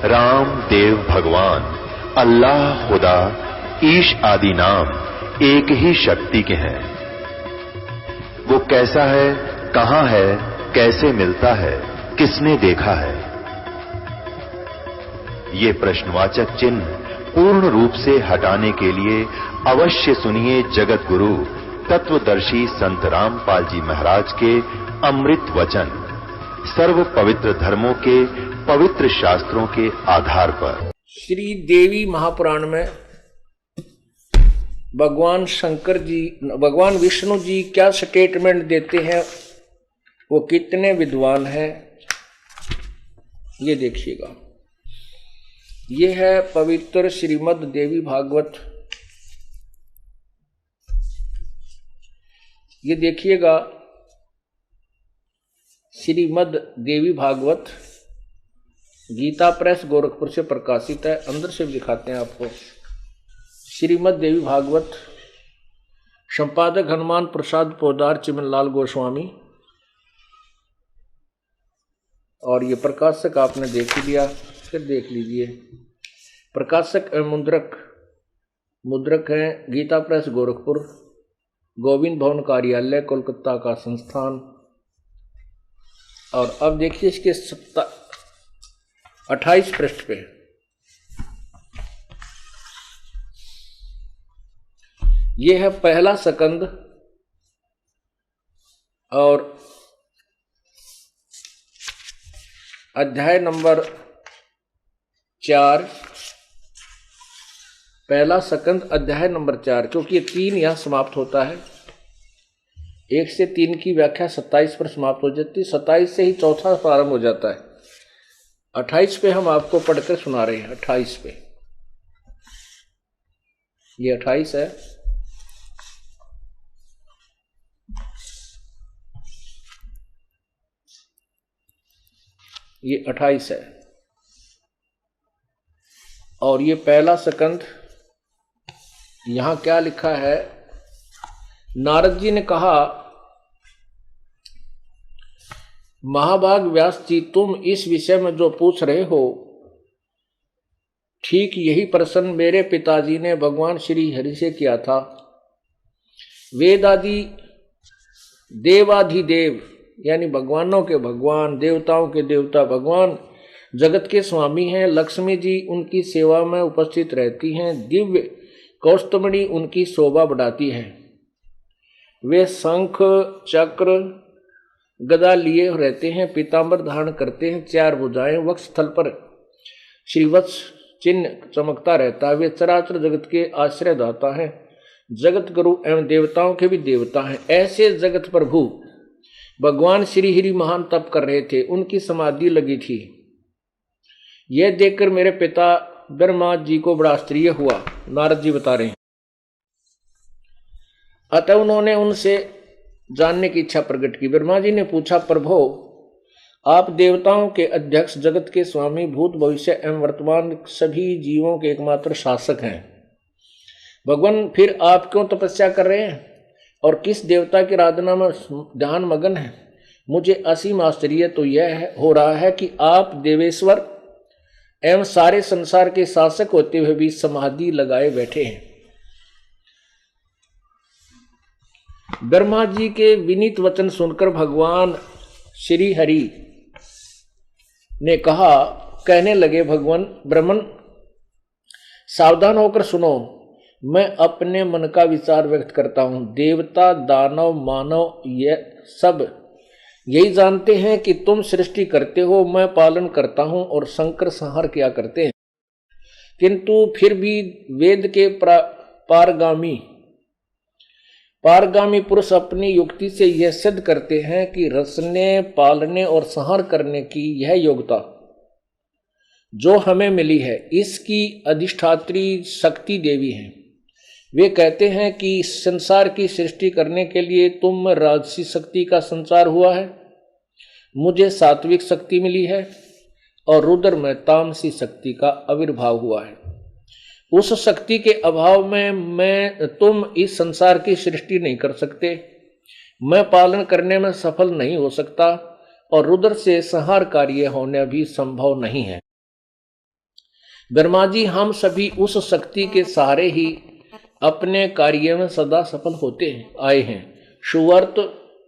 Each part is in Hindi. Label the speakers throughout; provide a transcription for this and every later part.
Speaker 1: राम देव भगवान, अल्लाह खुदा, ईश आदि नाम एक ही शक्ति के हैं। वो कैसा है, कहां है, कैसे मिलता है, किसने देखा है? ये प्रश्नवाचक चिन्ह पूर्ण रूप से हटाने के लिए अवश्य सुनिए जगत गुरु तत्वदर्शी संत रामपाल जी महाराज के अमृत वचन, सर्व पवित्र धर्मों के पवित्र शास्त्रों के आधार पर।
Speaker 2: श्री देवी महापुराण में भगवान विष्णु जी क्या स्टेटमेंट देते हैं, वो कितने विद्वान हैं, ये देखिएगा। ये है पवित्र श्रीमद् देवी भागवत। ये देखिएगा, श्रीमद् देवी भागवत गीता प्रेस गोरखपुर से प्रकाशित है। अंदर से भी दिखाते हैं आपको। श्रीमद् देवी भागवत, संपादक हनुमान प्रसाद पोदार चिमनलाल गोस्वामी, और ये प्रकाशक आपने देख ही लिया, फिर देख लीजिए। प्रकाशक मुद्रक हैं गीता प्रेस गोरखपुर, गोविंद भवन कार्यालय कोलकाता का संस्थान। और अब देखिए इसके 28 पृष्ठ पे ये है पहला सकंद और अध्याय नंबर 4, पहला सकंद अध्याय नंबर 4, क्योंकि ये 3 यहां समाप्त होता है। 1 से 3 की व्याख्या 27 पर समाप्त हो जाती है, 27 से ही चौथा प्रारंभ हो जाता है। 28 पे हम आपको पढ़कर सुना रहे हैं। 28 पे, ये 28 है। ये 28 है और ये पहला सकंद। यहां क्या लिखा है? नारद जी ने कहा, महाभाग व्यास जी, तुम इस विषय में जो पूछ रहे हो, ठीक यही प्रश्न मेरे पिताजी ने भगवान श्री हरि से किया था। वेदादि देवाधिदेव यानी भगवानों के भगवान, देवताओं के देवता भगवान जगत के स्वामी हैं। लक्ष्मी जी उनकी सेवा में उपस्थित रहती हैं। दिव्य कौस्तुभमणि उनकी शोभा बढ़ाती है। वे शंख चक्र गदा लिए रहते हैं, पीतांबर धारण करते हैं, 4 भुजाएं, वक्ष स्थल पर श्रीवत्स चिन्ह चमकता रहता है। वे चराचर जगत के आश्रय दाता हैं, जगत गुरु एवं देवताओं के भी देवता हैं। ऐसे जगत प्रभु भगवान श्री हरि महान तप कर रहे थे, उनकी समाधि लगी थी। यह देखकर मेरे पिता ब्रह्मा जी को बड़ा आश्चर्य हुआ, नारद जी बता रहे हैं। अतः उन्होंने उनसे जानने की इच्छा प्रकट की। ब्रह्मा जी ने पूछा, प्रभो, आप देवताओं के अध्यक्ष, जगत के स्वामी, भूत भविष्य एवं वर्तमान सभी जीवों के एकमात्र शासक हैं। भगवान, फिर आप क्यों तपस्या कर रहे हैं और किस देवता की आराधना में ध्यान मगन है? मुझे असीम आश्चर्य तो यह हो रहा है कि आप देवेश्वर एवं सारे संसार के शासक होते हुए भी समाधि लगाए बैठे हैं। ब्रह्मा जी के विनीत वचन सुनकर भगवान श्री हरि ने कहने लगे, भगवान ब्रह्मन, सावधान होकर सुनो। मैं अपने मन का विचार व्यक्त करता हूं। देवता, दानव, मानव यह सब यही जानते हैं कि तुम सृष्टि करते हो, मैं पालन करता हूं और संकर संहार किया करते हैं। किंतु फिर भी वेद के पारगामी पुरुष अपनी युक्ति से यह सिद्ध करते हैं कि रचने, पालने और संहार करने की यह योग्यता जो हमें मिली है, इसकी अधिष्ठात्री शक्ति देवी है। वे कहते हैं कि संसार की सृष्टि करने के लिए तुम में राजसी शक्ति का संचार हुआ है, मुझे सात्विक शक्ति मिली है और रुद्र में तामसी शक्ति का आविर्भाव हुआ है। उस शक्ति के अभाव में तुम इस संसार की सृष्टि नहीं कर सकते, मैं पालन करने में सफल नहीं हो सकता और रुद्र से संहार कार्य होना भी संभव नहीं है। ब्रह्मा जी, हम सभी उस शक्ति के सहारे ही अपने कार्य में सदा सफल होते आए हैं। सुवर्त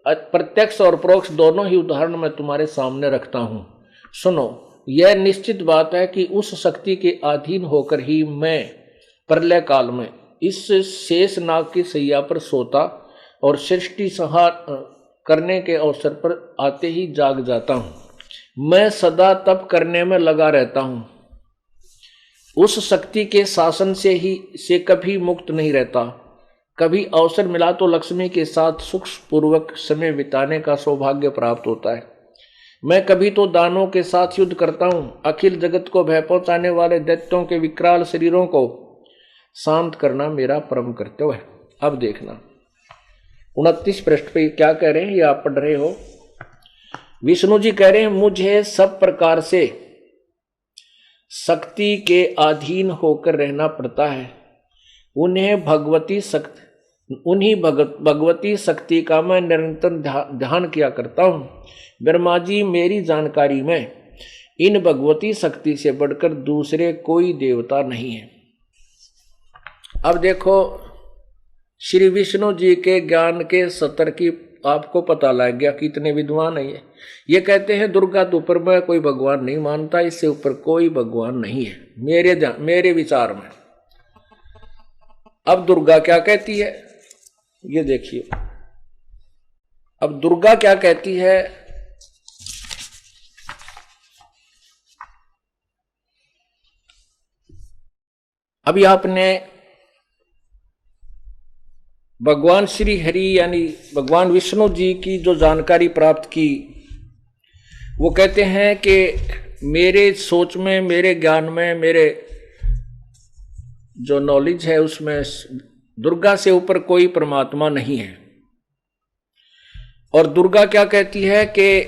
Speaker 2: प्रत्यक्ष और परोक्ष दोनों ही उदाहरण मैं तुम्हारे सामने रखता हूं। सुनो, यह निश्चित बात है कि उस शक्ति के अधीन होकर ही मैं प्रलय काल में इस शेष नाग की सैया पर सोता और सृष्टि संहार करने के अवसर पर आते ही जाग जाता हूं। मैं सदा तप करने में लगा रहता हूं, उस शक्ति के शासन से कभी मुक्त नहीं रहता। कभी अवसर मिला तो लक्ष्मी के साथ सुख पूर्वक समय बिताने का सौभाग्य प्राप्त होता है। मैं कभी तो दानों के साथ युद्ध करता हूं। अखिल जगत को भय पहुंचाने वाले दैत्यों के विकराल शरीरों को शांत करना मेरा परम कर्तव्य है। अब देखना 29 पृष्ठ पे क्या कह रहे हैं, ये आप पढ़ रहे हो। विष्णु जी कह रहे हैं, मुझे सब प्रकार से शक्ति के अधीन होकर रहना पड़ता है। उन्हीं भगवती शक्ति का मैं निरंतर ध्यान किया करता हूं। ब्रह्मा जी, मेरी जानकारी में इन भगवती शक्ति से बढ़कर दूसरे कोई देवता नहीं है। अब देखो, श्री विष्णु जी के ज्ञान के स्तर की आपको पता लग गया कितने विद्वान है ये कहते हैं दुर्गा तो ऊपर मैं कोई भगवान नहीं मानता, इससे ऊपर कोई भगवान नहीं है मेरे विचार में। अब दुर्गा क्या कहती है ये देखिए। अब दुर्गा क्या कहती है, अभी आपने भगवान श्री हरि यानी भगवान विष्णु जी की जो जानकारी प्राप्त की, वो कहते हैं कि मेरे सोच में, मेरे ज्ञान में, मेरे जो नॉलेज है उसमें दुर्गा से ऊपर कोई परमात्मा नहीं है। और दुर्गा क्या कहती है कि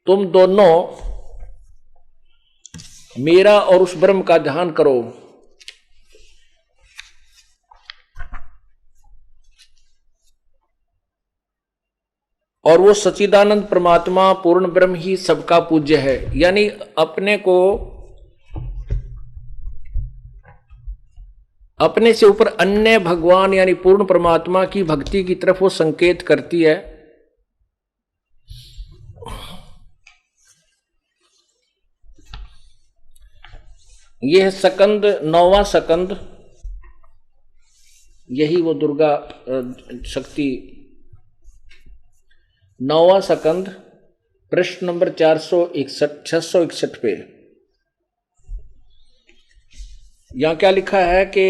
Speaker 2: तुम दोनों मेरा और उस ब्रह्म का ध्यान करो। और वो सच्चिदानंद परमात्मा पूर्ण ब्रह्म ही सबका पूज्य है। यानी अपने से ऊपर अन्य भगवान यानी पूर्ण परमात्मा की भक्ति की तरफ वो संकेत करती है। यह सकंद 9वां सकंद, यही वो दुर्गा शक्ति 9वां सकंद प्रश्न नंबर 661 पे यहां क्या लिखा है कि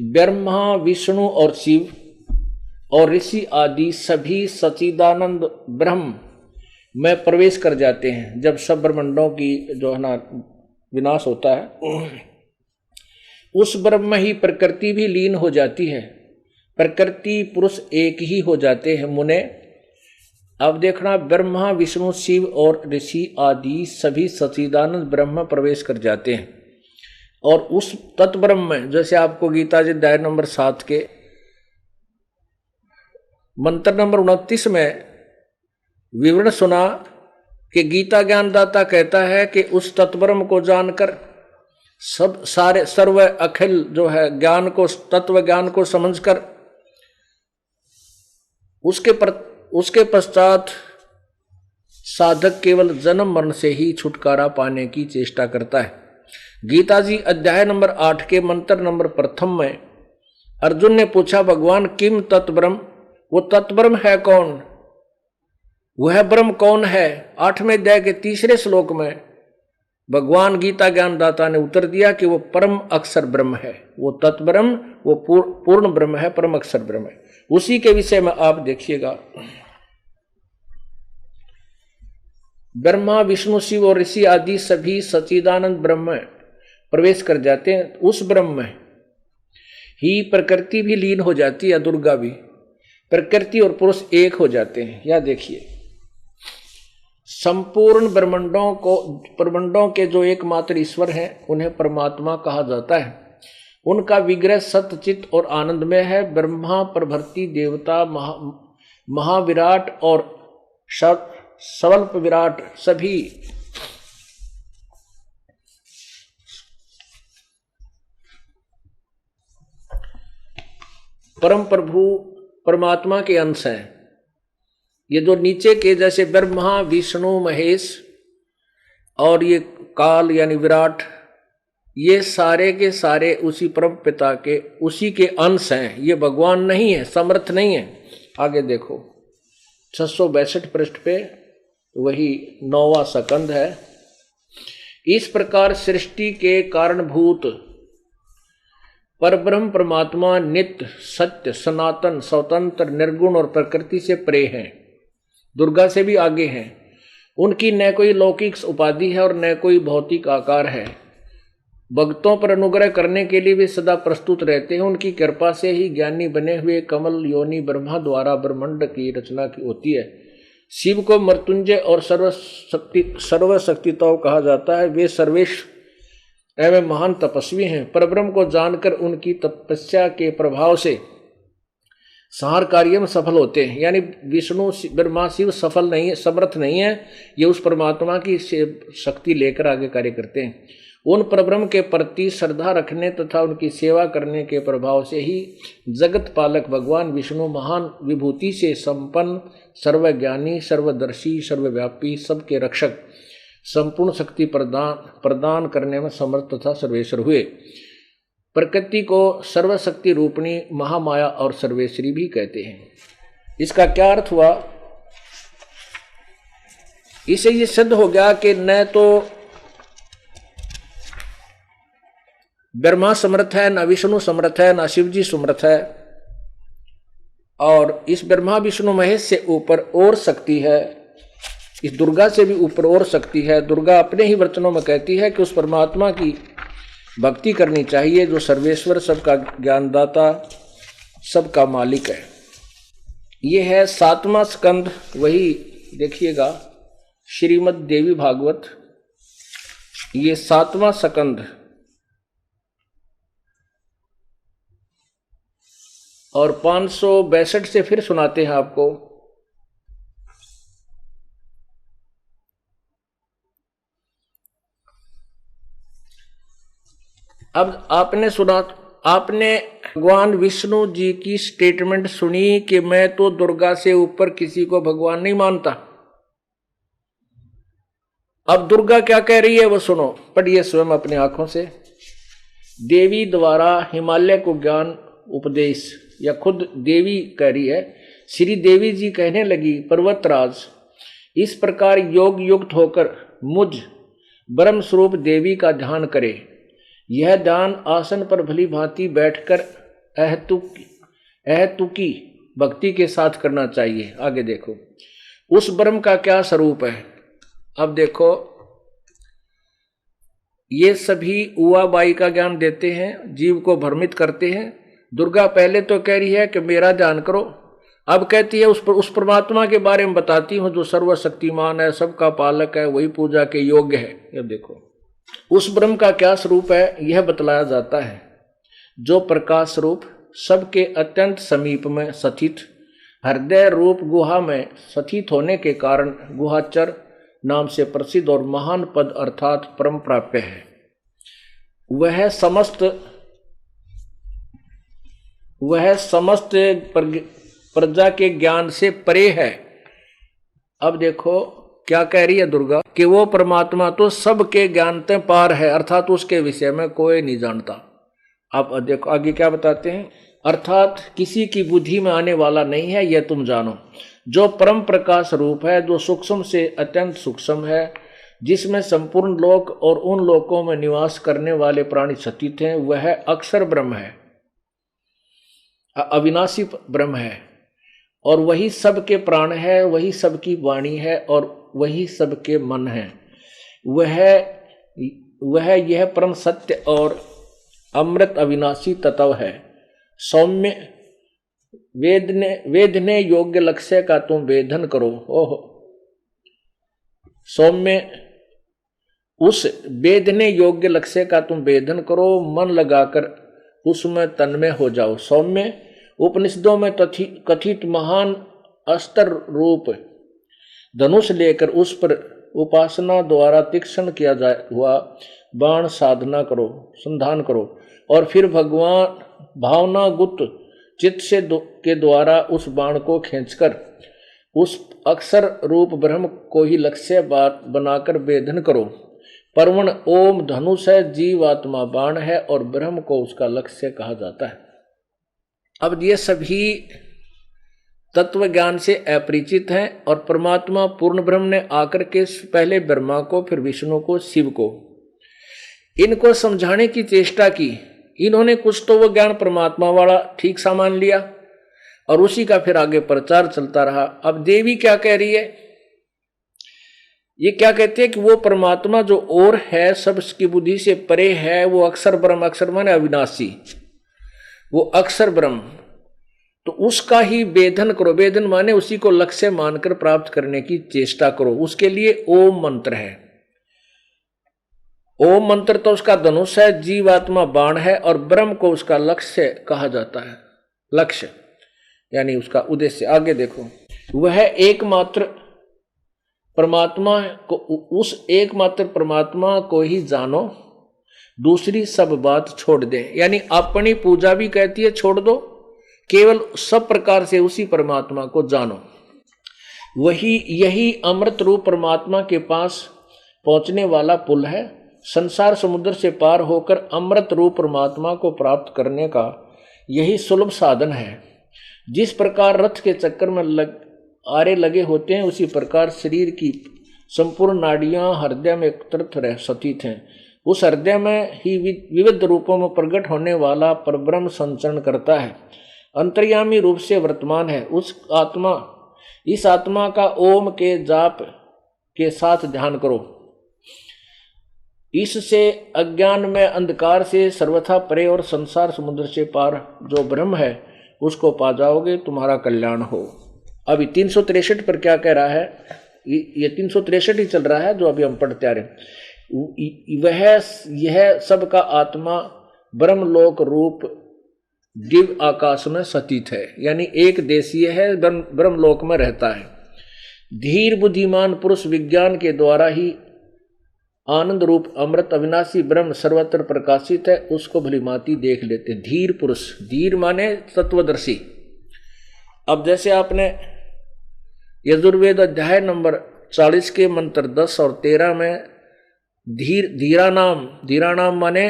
Speaker 2: ब्रह्मा विष्णु और शिव और ऋषि आदि सभी सच्चिदानंद ब्रह्म में प्रवेश कर जाते हैं। जब सब ब्रह्मांडों की जो है ना विनाश होता है, उस ब्रह्म में ही प्रकृति भी लीन हो जाती है। प्रकृति पुरुष एक ही हो जाते हैं मुने। अब देखना, ब्रह्मा विष्णु शिव और ऋषि आदि सभी सच्चिदानंद ब्रह्म में प्रवेश कर जाते हैं। और उस तत्व ब्रह्म में, जैसे आपको गीता जी अध्याय नंबर 7 के मंत्र नंबर 29 में विवरण सुना कि गीता ज्ञानदाता कहता है कि उस तत्व ब्रह्म को जानकर सर्व अखिल जो है ज्ञान को, तत्व ज्ञान को समझकर उसके पश्चात साधक केवल जन्म मरण से ही छुटकारा पाने की चेष्टा करता है। गीता जी अध्याय नंबर 8 के मंत्र नंबर 1 में अर्जुन ने पूछा, भगवान किम तत्ब्रह्म, वो तत्ब्रह्म है कौन, वह ब्रह्म कौन है। 8वें अध्याय के 3रे श्लोक में भगवान गीता ज्ञानदाता ने उत्तर दिया कि वो परम अक्षर ब्रह्म है। वो तत्ब्रह्म, वो पूर्ण ब्रह्म है, परम अक्षर ब्रह्म है। उसी के विषय में आप देखिएगा, ब्रह्मा विष्णु शिव और ऋषि आदि सभी सच्चिदानंद ब्रह्म में प्रवेश कर जाते हैं। उस ब्रह्म में ही प्रकृति भी लीन हो जाती है, दुर्गा भी। प्रकृति और पुरुष एक हो जाते हैं। या देखिए, संपूर्ण ब्रह्मांडों के जो एकमात्र ईश्वर हैं उन्हें परमात्मा कहा जाता है। उनका विग्रह सत्य चित्त और आनंद में है। ब्रह्मा प्रभृति देवता महाविराट और स्वल्प विराट सभी परम प्रभु परमात्मा के अंश हैं। ये जो नीचे के जैसे ब्रह्मा विष्णु महेश और ये काल यानी विराट, ये सारे के सारे उसी परम पिता के उसी के अंश हैं। ये भगवान नहीं है, समर्थ नहीं है। आगे देखो 662 पृष्ठ पे वही 9वां स्कंद है। इस प्रकार सृष्टि के कारणभूत परब्रह्म परमात्मा नित्य सत्य सनातन स्वतंत्र निर्गुण और प्रकृति से परे हैं, दुर्गा से भी आगे हैं। उनकी न कोई लौकिक उपाधि है और न कोई भौतिक आकार है। भक्तों पर अनुग्रह करने के लिए वे सदा प्रस्तुत रहते हैं। उनकी कृपा से ही ज्ञानी बने हुए कमल योनि ब्रह्मा द्वारा ब्रह्मांड की रचना की होती है। शिव को मृत्युंजय और सर्वशक्तिताओं कहा जाता है। वे सर्वेश एवं महान तपस्वी हैं। परब्रह्म को जानकर उनकी तपस्या के प्रभाव से संहार कार्य में सफल होते हैं। यानी विष्णु ब्रह्मा शिव सफल नहीं है, समर्थ नहीं है, ये उस परमात्मा की शक्ति लेकर आगे कार्य करते हैं। उन परब्रह्म के प्रति श्रद्धा रखने तथा उनकी सेवा करने के प्रभाव से ही जगत पालक भगवान विष्णु महान विभूति से संपन्न सर्वज्ञानी सर्वदर्शी सर्वव्यापी सबके रक्षक संपूर्ण शक्ति प्रदान करने में समर्थ तथा सर्वेश्वर हुए। प्रकृति को सर्वशक्ति रूपणी महामाया और सर्वेश्वरी भी कहते हैं। इसका क्या अर्थ हुआ? इसे ये सिद्ध हो गया कि न तो ब्रह्मा समर्थ है, न विष्णु समर्थ है, न शिव जी समर्थ है, और इस ब्रह्मा विष्णु महेश से ऊपर और शक्ति है, इस दुर्गा से भी ऊपर और शक्ति है। दुर्गा अपने ही वचनों में कहती है कि उस परमात्मा की भक्ति करनी चाहिए जो सर्वेश्वर सबका ज्ञानदाता सबका मालिक है। ये है 7वां स्कंद। वही देखिएगा श्रीमद् देवी भागवत, ये 7वां स्कंद और 562 से फिर सुनाते हैं आपको। अब आपने सुना, आपने भगवान विष्णु जी की स्टेटमेंट सुनी कि मैं तो दुर्गा से ऊपर किसी को भगवान नहीं मानता। अब दुर्गा क्या कह रही है वो सुनो, पढ़िए स्वयं अपनी आंखों से। देवी द्वारा हिमालय को ज्ञान उपदेश, या खुद देवी कह रही है। श्री देवी जी कहने लगी, पर्वतराज इस प्रकार योग युक्त होकर मुझ ब्रह्म स्वरूप देवी का ध्यान करे। यह ध्यान आसन पर भली भांति बैठकर अहतुकी भक्ति के साथ करना चाहिए। आगे देखो उस ब्रह्म का क्या स्वरूप है। अब देखो ये सभी उवाबाई का ज्ञान देते हैं, जीव को भ्रमित करते हैं। दुर्गा पहले तो कह रही है कि मेरा ध्यान करो, अब कहती है उस परमात्मा के बारे में बताती हूं जो सर्वशक्तिमान है, सबका पालक है, वही पूजा के योग्य है। ये देखो उस ब्रह्म का क्या स्वरूप है यह बतलाया जाता है, जो प्रकाश स्वरूप सबके अत्यंत समीप में स्थित हृदय रूप गुहा में स्थित होने के कारण गुहाचर नाम से प्रसिद्ध और महान पद अर्थात परम प्राप्य है। वह समस्त प्रजा के ज्ञान से परे है। अब देखो क्या कह रही है दुर्गा कि वो परमात्मा तो सबके ज्ञान से पार है, अर्थात उसके विषय में कोई नहीं जानता। अब देखो आगे क्या बताते हैं, अर्थात किसी की बुद्धि में आने वाला नहीं है, यह तुम जानो। जो परम प्रकाश रूप है, जो सूक्ष्म से अत्यंत सूक्ष्म है, जिसमें संपूर्ण लोक और उन लोकों में निवास करने वाले प्राणी स्थित हैं, वह अक्षर ब्रह्म है, अविनाशी ब्रह्म है, और वही सबके प्राण है, वही सबकी वाणी है और वही सबके मन है। वह यह परम सत्य और अमृत अविनाशी तत्व है। सौम्य वेदने योग्य लक्ष्य का तुम वेदन करो। ओहो सौम्य उस वेदने योग्य लक्ष्य का तुम वेदन करो, मन लगाकर उसमें तन्मय हो जाओ। सौम्य उपनिषदों में कथित महान अस्त्र रूप धनुष लेकर उस पर उपासना द्वारा तीक्ष्ण किया जाए हुआ बाण साधना करो, संधान करो, और फिर भगवान भावना गुप्त चित्त से के द्वारा उस बाण को खींचकर उस अक्षर रूप ब्रह्म को ही लक्ष्य बात बनाकर वेधन करो। परवण ओम धनुष है, जीवात्मा बाण है और ब्रह्म को उसका लक्ष्य कहा जाता है। अब ये सभी तत्व ज्ञान से अपरिचित हैं और परमात्मा पूर्ण ब्रह्म ने आकर के पहले ब्रह्मा को, फिर विष्णु को, शिव को इनको समझाने की चेष्टा की। इन्होंने कुछ तो वो ज्ञान परमात्मा वाला ठीक सा मान लिया और उसी का फिर आगे प्रचार चलता रहा। अब देवी क्या कह रही है, ये क्या कहते हैं कि वो परमात्मा जो और है, सबकी बुद्धि से परे है, वो अक्षर ब्रह्म, अक्षर माने अविनाशी, वो अक्षर ब्रह्म, तो उसका ही वेधन करो। वेधन माने उसी को लक्ष्य मानकर प्राप्त करने की चेष्टा करो। उसके लिए ओम मंत्र है। ओम मंत्र तो उसका धनुष है, जीवात्मा बाण है और ब्रह्म को उसका लक्ष्य कहा जाता है। लक्ष्य यानी उसका उद्देश्य। आगे देखो, वह एकमात्र परमात्मा को, उस एकमात्र परमात्मा को ही जानो, दूसरी सब बात छोड़ दे। यानी अपनी पूजा भी कहती है छोड़ दो, केवल सब प्रकार से उसी परमात्मा को जानो। यही अमृत रूप परमात्मा के पास पहुंचने वाला पुल है। संसार समुद्र से पार होकर अमृत रूप परमात्मा को प्राप्त करने का यही सुलभ साधन है। जिस प्रकार रथ के चक्कर में आरे लगे होते हैं, उसी प्रकार शरीर की संपूर्ण नाड़ियां हृदय में एकत्रित स्थित हैं। उस हृदय में ही विविध रूपों में प्रकट होने वाला परब्रह्म संचरण करता है, अंतर्यामी रूप से वर्तमान है। इस आत्मा का ओम के जाप के साथ ध्यान करो। इससे अज्ञान में अंधकार से सर्वथा परे और संसार समुद्र से पार जो ब्रह्म है उसको पा जाओगे, तुम्हारा कल्याण हो। अभी 363 पर क्या कह रहा है, ये 363 ही चल रहा है जो अभी हम पढ़ते आ रहे। यह सबका आत्मा ब्रह्मलोक रूप दिव्य आकाश में स्थित है, यानी एक देशीय है, ब्रह्मलोक में रहता है। धीर बुद्धिमान पुरुष विज्ञान के द्वारा ही आनंद रूप अमृत अविनाशी ब्रह्म सर्वत्र प्रकाशित है, उसको भलीभांति देख लेते हैं। धीर पुरुष, धीर माने तत्वदर्शी। अब जैसे आपने यजुर्वेद अध्याय नंबर 40 के मंत्र 10 और 13 में धीरा नाम माने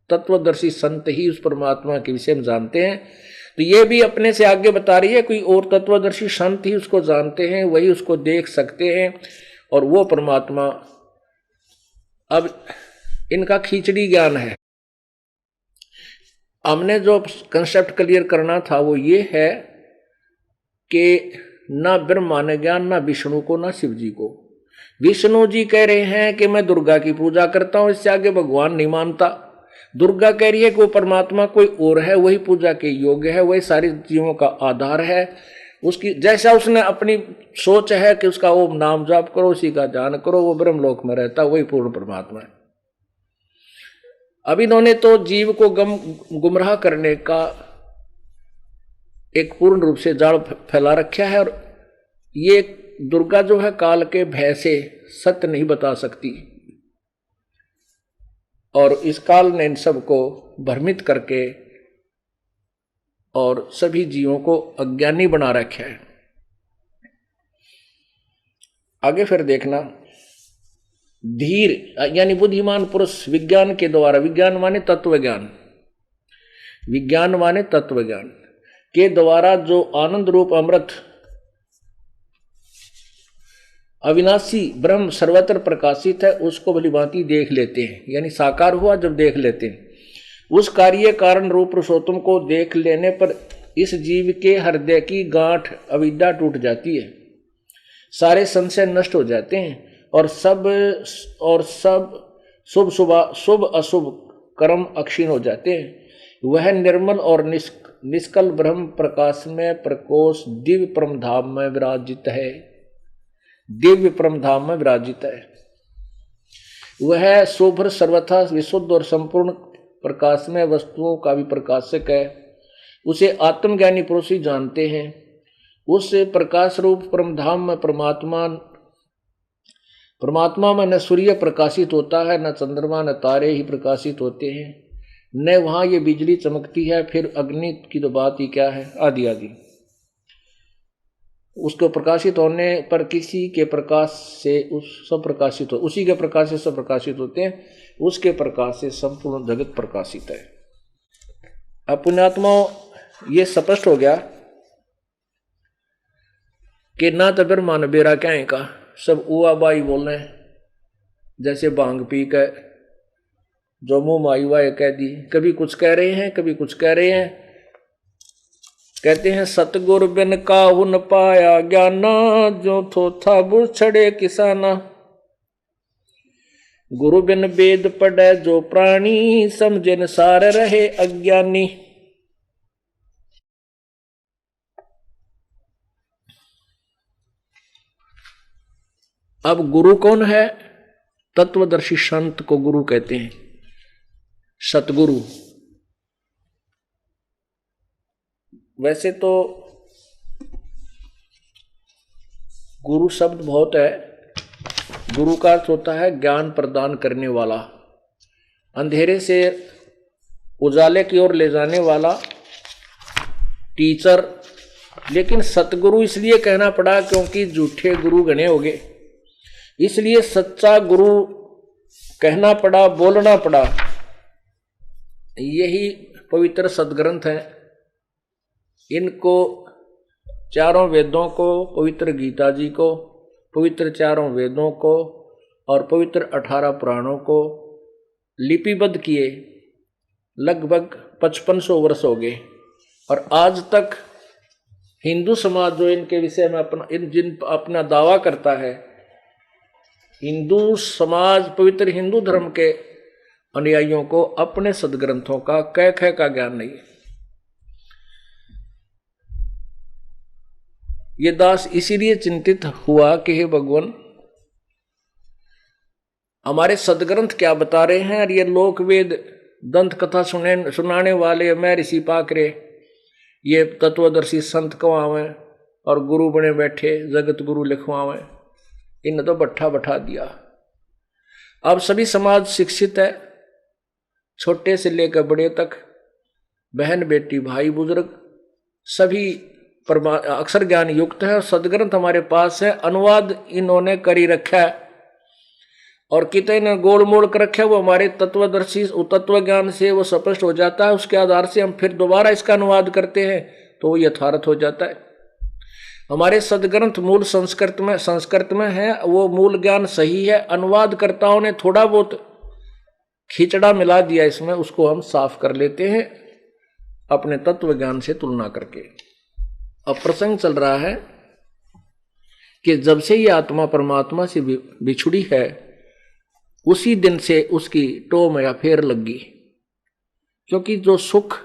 Speaker 2: तत्वदर्शी संत ही उस परमात्मा के विषय में जानते हैं। तो ये भी अपने से आगे बता रही है, कोई और तत्वदर्शी संत ही उसको जानते हैं, वही उसको देख सकते हैं और वो परमात्मा। अब इनका खिचड़ी ज्ञान है। हमने जो कंसेप्ट क्लियर करना था वो ये है कि ना ब्रह्म माने ज्ञान, ना विष्णु को, ना शिव जी को। विष्णु जी कह रहे हैं कि मैं दुर्गा की पूजा करता हूं, इससे आगे भगवान नहीं मानता। दुर्गा कह रही है कि वो परमात्मा कोई और है, वही पूजा के योग्य है, वही सारी जीवों का आधार है। उसकी जैसा उसने अपनी सोच है कि उसका ओम नाम जाप करो, उसी का ध्यान करो, वो ब्रह्मलोक में रहता, वही पूर्ण परमात्मा है। अब इन्होंने तो जीव को गुमराह करने का एक पूर्ण रूप से जाल फैला रखा है। और ये दुर्गा जो है काल के भय से सत्य नहीं बता सकती, और इस काल ने इन सबको भ्रमित करके और सभी जीवों को अज्ञानी बना रखा है। आगे फिर देखना, धीर यानी बुद्धिमान पुरुष विज्ञान के द्वारा, विज्ञान माने तत्व ज्ञान, विज्ञान माने तत्व ज्ञान के द्वारा जो आनंद रूप अमृत अविनाशी ब्रह्म सर्वत्र प्रकाशित है, उसको भलीभांति देख लेते हैं। यानी साकार हुआ जब देख लेते हैं, उस कार्य कारण रूप पुरुषोत्तम को देख लेने पर इस जीव के हृदय की गांठ अविद्या टूट जाती है, सारे संशय नष्ट हो जाते हैं और सब शुभ अशुभ कर्म अक्षीण हो जाते हैं। वह निर्मल और निष्कल ब्रह्म प्रकाश में प्रकोश दिव्य परम धाम में विराजित है, दिव्य परम धाम में विराजित है। वह शुभ्र सर्वथा विशुद्ध और संपूर्ण प्रकाश में वस्तुओं का भी प्रकाशक है। उसे आत्मज्ञानी पुरुष ही जानते हैं। उस प्रकाश रूप परम धाम में परमात्मा में न सूर्य प्रकाशित होता है, न चंद्रमा, न तारे ही प्रकाशित होते हैं, न वहां ये बिजली चमकती है, फिर अग्नि की तो बात ही क्या है, आदि आदि। उसको प्रकाशित होने पर किसी के प्रकाश से उस सब प्रकाशित हो, उसी के प्रकाश से सब प्रकाशित होते हैं, उसके प्रकाश से संपूर्ण जगत प्रकाशित है। अब पुण्यात्माओं, ये स्पष्ट हो गया कि ना तो ब्रह्मा न बेरा क्या का, सब उआ बाई बोल रहे हैं, जैसे भांग पी कर जो मुंह माई वाए कह दी, कभी कुछ कह रहे हैं, कभी कुछ कह रहे हैं। कहते हैं सतगुर बिन काहू न पाया ज्ञाना, जो थो था बुर छड़े किसाना। गुरु बिन वेद पढ़े जो प्राणी, समझे न सार रहे अज्ञानी। अब गुरु कौन है? तत्वदर्शी संत को गुरु कहते हैं, सतगुरु। वैसे तो गुरु शब्द बहुत है। गुरु का अर्थ होता है ज्ञान प्रदान करने वाला, अंधेरे से उजाले की ओर ले जाने वाला, टीचर। लेकिन सतगुरु इसलिए कहना पड़ा क्योंकि झूठे गुरु गणे हो गए, इसलिए सच्चा गुरु कहना पड़ा, बोलना पड़ा। यही पवित्र सदग्रंथ हैं। इनको चारों वेदों को, पवित्र गीता जी को, पवित्र चारों वेदों को और पवित्र 18 पुराणों को लिपिबद्ध किए लगभग 5500 वर्ष हो गए। और आज तक हिंदू समाज जो इनके विषय में अपना दावा करता है, हिंदू समाज, पवित्र हिंदू धर्म के अनुयायियों को अपने सदग्रंथों का कै खे का ज्ञान नहीं है। ये दास इसीलिए चिंतित हुआ कि हे भगवान, हमारे सदग्रंथ क्या बता रहे हैं, और ये लोक वेद दंत कथा सुनाने वाले मैं ऋषि पाकरे, ये तत्वदर्शी संत कवावें और गुरु बने बैठे जगत गुरु लिखवावें, इन तो बट्ठा बैठा दिया। अब सभी समाज शिक्षित है, छोटे से लेकर बड़े तक, बहन बेटी भाई बुजुर्ग सभी अक्षर ज्ञान युक्त है। और सदग्रंथ हमारे पास है, अनुवाद इन्होंने करी रखा है और कितने ने गोल मोल कर रखा है, वो हमारे तत्वदर्शी तत्व ज्ञान से वो स्पष्ट हो जाता है। उसके आधार से हम फिर दोबारा इसका अनुवाद करते हैं तो वो यथार्थ हो जाता है। हमारे सदग्रंथ मूल संस्कृत में है, वो मूल ज्ञान सही है। अनुवादकर्ताओं ने थोड़ा बहुत खिचड़ा मिला दिया इसमें, उसको हम साफ कर लेते हैं अपने तत्व ज्ञान से तुलना करके। अब प्रसंग चल रहा है कि जब से ये आत्मा परमात्मा से बिछुड़ी है, उसी दिन से उसकी टोम या फेर लग गई। क्योंकि जो सुख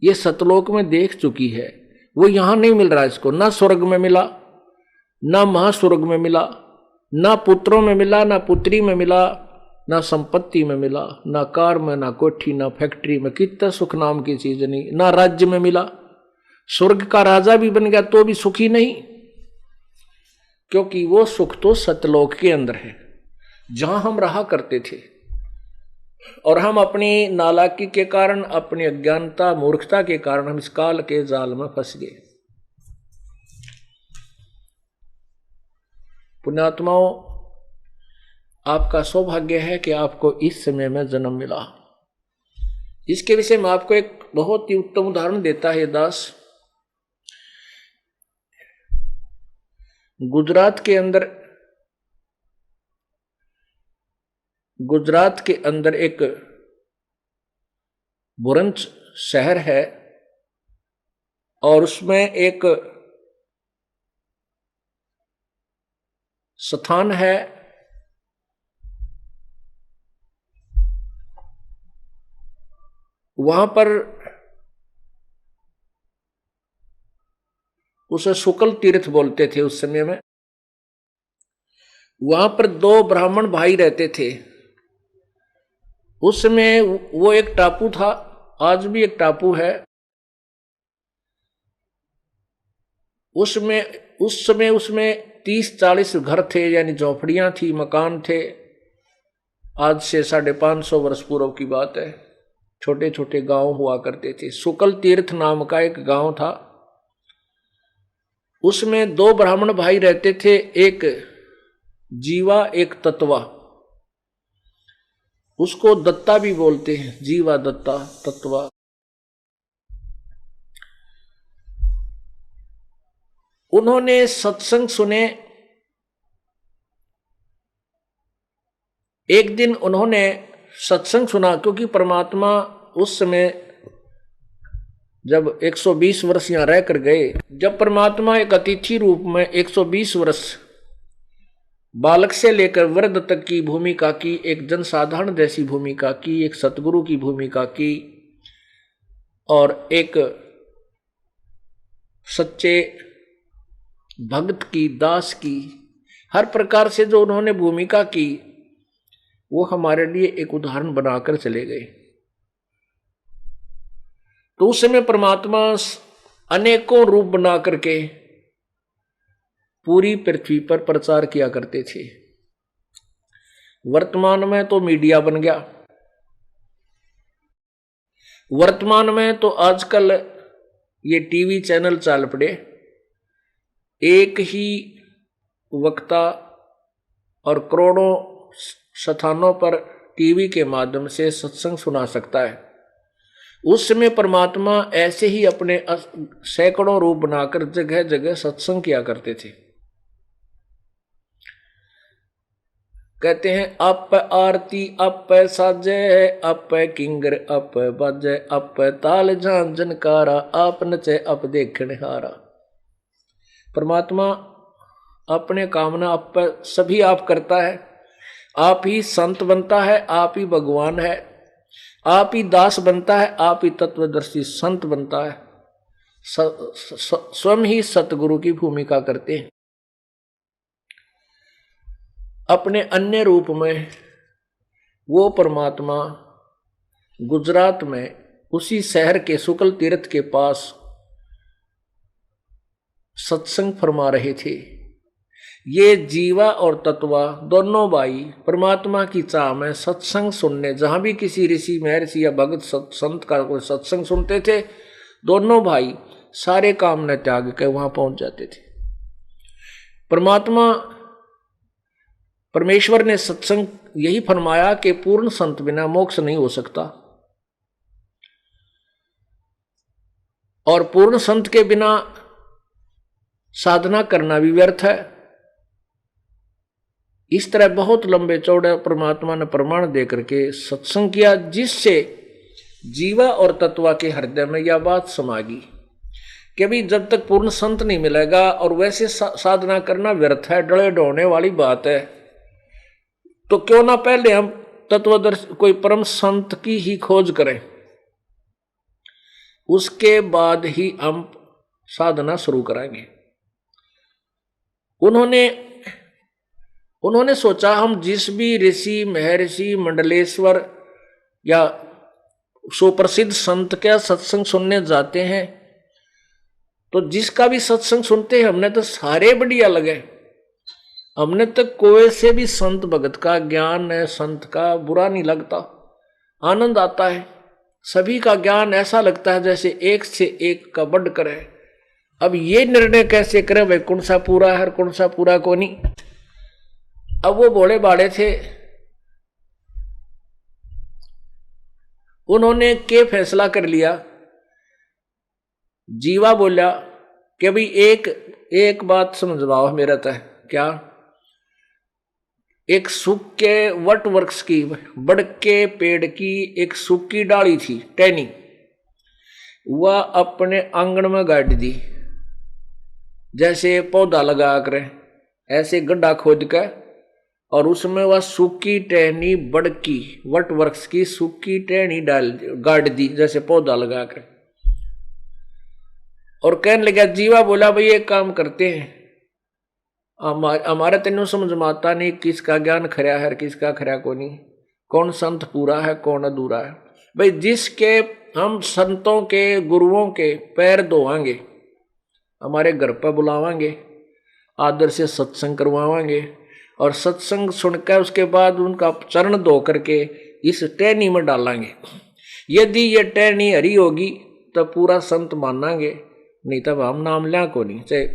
Speaker 2: ये सतलोक में देख चुकी है, वो यहां नहीं मिल रहा इसको। ना स्वर्ग में मिला, ना महास्वर्ग में मिला, ना पुत्रों में मिला, ना पुत्री में मिला, ना संपत्ति में मिला, ना कार में, ना कोठी, ना फैक्ट्री में, कितना सुख नाम की चीज नहीं, ना राज्य में मिला। स्वर्ग का राजा भी बन गया तो भी सुखी नहीं, क्योंकि वो सुख तो सतलोक के अंदर है, जहां हम रहा करते थे। और हम अपनी नालायकी के कारण, अपनी अज्ञानता मूर्खता के कारण हम इस काल के जाल में फंस गए। पुण्यात्माओं, आपका सौभाग्य है कि आपको इस समय में जन्म मिला। इसके विषय में आपको एक बहुत ही उत्तम उदाहरण देता है दास। गुजरात के अंदर एक भोरंज शहर है और उसमें एक स्थान है, वहां पर उसे शुक्ल तीर्थ बोलते थे उस समय में। वहां पर 2 ब्राह्मण भाई रहते थे। उस समय वो एक टापू था, आज भी एक टापू है। उस समय उसमें 30-40 घर थे, यानी झोपड़ियां थी, मकान थे। आज से 550 वर्ष पूर्व की बात है। छोटे छोटे गांव हुआ करते थे। शुक्ल तीर्थ नाम का एक गांव था। उसमें 2 ब्राह्मण भाई रहते थे, एक जीवा एक तत्वा। उसको दत्ता भी बोलते हैं, जीवा दत्ता तत्वा। उन्होंने सत्संग सुने। एक दिन उन्होंने सत्संग सुना, क्योंकि परमात्मा उस समय जब 120 वर्ष यहां रहकर गए, जब परमात्मा एक अतिथि रूप में 120 वर्ष बालक से लेकर वृद्ध तक की भूमिका की, एक जनसाधारण जैसी भूमिका की, एक सतगुरु की भूमिका की, और एक सच्चे भक्त की, दास की, हर प्रकार से जो उन्होंने भूमिका की, वो हमारे लिए एक उदाहरण बनाकर चले गए। तो उस समय परमात्मा अनेकों रूप बना करके पूरी पृथ्वी पर प्रचार किया करते थे। वर्तमान में तो मीडिया बन गया। वर्तमान में तो आजकल ये टीवी चैनल चल पड़े। एक ही वक्ता और करोड़ों स्थानों पर टीवी के माध्यम से सत्संग सुना सकता है। उस समय परमात्मा ऐसे ही अपने सैकड़ों रूप बनाकर जगह जगह सत्संग किया करते थे। कहते हैं अप आरती अप साजे, अप किंगर अप बाजे, अप ताल झांझ जनकारा, आप नचे अप देखने हारा। परमात्मा अपने कामना आप पर सभी आप करता है। आप ही संत बनता है, आप ही भगवान है, आप ही दास बनता है, आप ही तत्वदर्शी संत बनता है। स्वयं ही सतगुरु की भूमिका करते हैं। अपने अन्य रूप में वो परमात्मा गुजरात में उसी शहर के शुक्ल तीर्थ के पास सत्संग फरमा रहे थे। ये जीवा और तत्वा दोनों भाई परमात्मा की चाह में सत्संग सुनने, जहां भी किसी ऋषि महर्षि या भगत संत का कोई सत्संग सुनते थे, दोनों भाई सारे काम न त्याग के वहां पहुंच जाते थे। परमेश्वर ने सत्संग यही फरमाया कि पूर्ण संत बिना मोक्ष नहीं हो सकता, और पूर्ण संत के बिना साधना करना भी व्यर्थ है। इस तरह बहुत लंबे चौड़े परमात्मा ने प्रमाण देकर के सत्संग किया, जिससे जीवा और तत्वा के हृदय में यह बात समा गई कि अभी जब तक पूर्ण संत नहीं मिलेगा और वैसे साधना करना व्यर्थ है, डले ढोने वाली बात है, तो क्यों ना पहले हम तत्वदर्शी कोई परम संत की ही खोज करें, उसके बाद ही हम साधना शुरू करेंगे। उन्होंने सोचा हम जिस भी ऋषि महर्षि मंडलेश्वर या सुप्रसिद्ध संत का सत्संग सुनने जाते हैं, तो जिसका भी सत्संग सुनते हैं हमने तो सारे बढ़िया लगे। हमने तो कोई से भी संत भगत का ज्ञान है, संत का बुरा नहीं लगता, आनंद आता है। सभी का ज्ञान ऐसा लगता है जैसे एक से एक का बढ़कर है। अब ये निर्णय कैसे करें भाई कौन सा पूरा है और कौन सा पूरा को नहीं। अब वो भोले भाले थे, उन्होंने के फैसला कर लिया। जीवा बोला कि भाई एक बात समझवाओ मेरा था क्या। एक सूखे वट वृक्ष की बड़ के पेड़ की एक सूखी डाली थी टहनी, वह अपने आंगन में गाड़ दी। जैसे पौधा लगा कर ऐसे गड्ढा खोद कर और उसमें वह सूखी टहनी बड़ की वट वृक्ष की सूखी टहनी गाड़ दी जैसे पौधा लगा कर। और कहने लगा, जीवा बोला भाई एक काम करते हैं, हमारा तेनों समझ में आता नहीं किसका ज्ञान खरा है किसका खरा को नहीं, कौन संत पूरा है कौन अधूरा है। भाई जिसके हम संतों के गुरुओं के पैर धोएंगे, हमारे घर पर बुलावांगे, आदर से सत्संग करवावांगे और सत्संग सुनकर उसके बाद उनका चरण धो करके इस टहनी में डालेंगे। यदि ये टहनी हरी होगी तो पूरा संत मानांगे, नहीं तब हम नाम लिया को नहीं। चाहे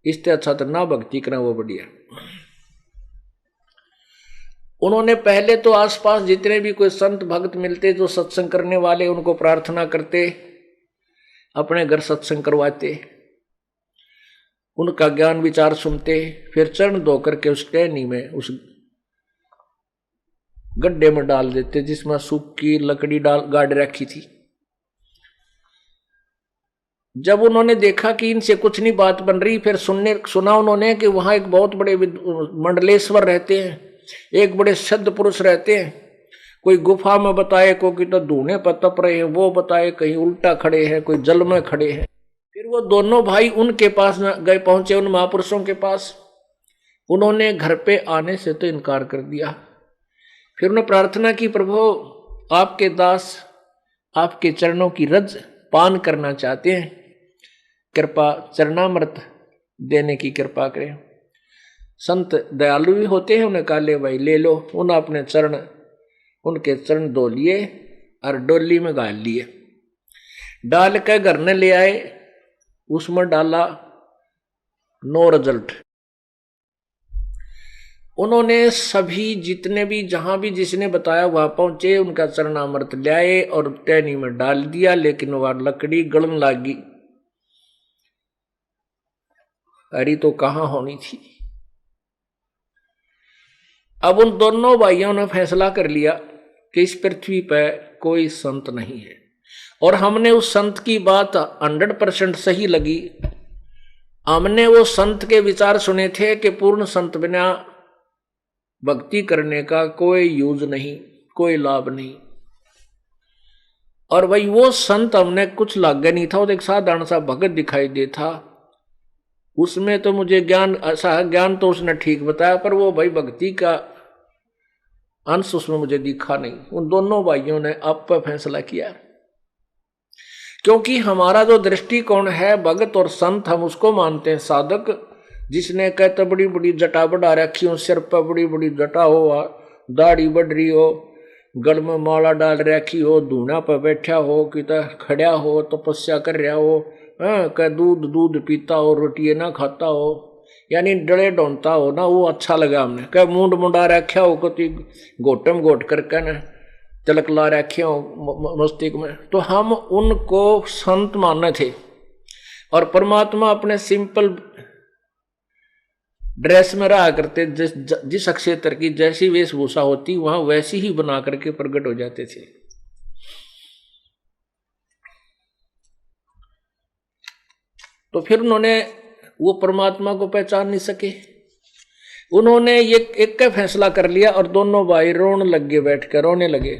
Speaker 2: इससे अच्छा तो ना भक्ति करें, वो बढ़िया। उन्होंने पहले तो आसपास जितने भी कोई संत भक्त मिलते जो सत्संग करने वाले, उनको प्रार्थना करते, अपने घर सत्संग करवाते, उनका ज्ञान विचार सुनते, फिर चरण धो करके उस टहनी में, उस गड्ढे में डाल देते जिसमें सूखी लकड़ी गाड़ रखी थी। जब उन्होंने देखा कि इनसे कुछ नहीं बात बन रही, फिर सुना उन्होंने कि वहां एक बहुत बड़े मंडलेश्वर रहते हैं, एक बड़े सिद्ध पुरुष रहते हैं। कोई गुफा में बताए, कोई तो धूने पर तप रहे हैं, वो बताए कहीं उल्टा खड़े हैं, कोई जल में खड़े हैं। फिर वो दोनों भाई उनके पास गए, पहुंचे उन महापुरुषों के पास। उन्होंने घर पे आने से तो इनकार कर दिया। फिर उन्होंने प्रार्थना की, प्रभु आपके दास आपके चरणों की रज पान करना चाहते हैं, कृपा चरणामृत देने की कृपा करें। संत दयालु भी होते हैं, उन्हें कहा ले भाई ले लो। उन्होंने अपने चरण, उनके चरण धो लिए और डोली में गाल लिए, डाल कर घर ने ले आए, उसमें डाला, नो रिजल्ट। उन्होंने सभी जितने भी जहां भी जिसने बताया वहां पहुंचे, उनका चरणामृत ले आए और टहनी में डाल दिया, लेकिन वह लकड़ी गलन लागी, अरे तो कहां होनी थी। अब उन दोनों भाइयों ने फैसला कर लिया कि इस पृथ्वी पर कोई संत नहीं है, और हमने उस संत की बात 100% सही लगी। हमने वो संत के विचार सुने थे कि पूर्ण संत बिना भक्ति करने का कोई यूज नहीं, कोई लाभ नहीं। और भाई वो संत हमने कुछ लागे नहीं था, वो एक साधारण सा भगत दिखाई दे था। उसमें तो मुझे ज्ञान तो उसने ठीक बताया, पर वो भाई भक्ति का अंश उसमें मुझे दिखा नहीं। उन दोनों भाइयों ने आप पर फैसला किया, क्योंकि हमारा जो दृष्टिकोण है भगत और संत, हम उसको मानते हैं साधक जिसने कहते बड़ी बड़ी जटा बढ़ा रखी हो, सिर पर बड़ी बड़ी जटा हो, दाढ़ी बढ़ रही हो, गल में माला डाल रखी हो, धूना पर बैठा हो, कि खड़ा हो, तपस्या कर रहा हो, कह दूध पीता हो, रोटी ना खाता हो, यानी डले ढोंता हो ना, वो अच्छा लगा हमने। कह मुंड मुंडा रखा हो, कति घोटम घोट करके न तिलक ला रखे हो मस्तिष्क में, तो हम उनको संत माने थे। और परमात्मा अपने सिंपल ड्रेस में रहा करते, जिस क्षेत्र की जैसी वेशभूषा होती वहां वैसी ही बना करके प्रकट हो जाते थे। तो फिर उन्होंने वो परमात्मा को पहचान नहीं सके। उन्होंने ये एक का फैसला कर लिया और दोनों भाई रोने लगे, बैठ कर रोने लगे।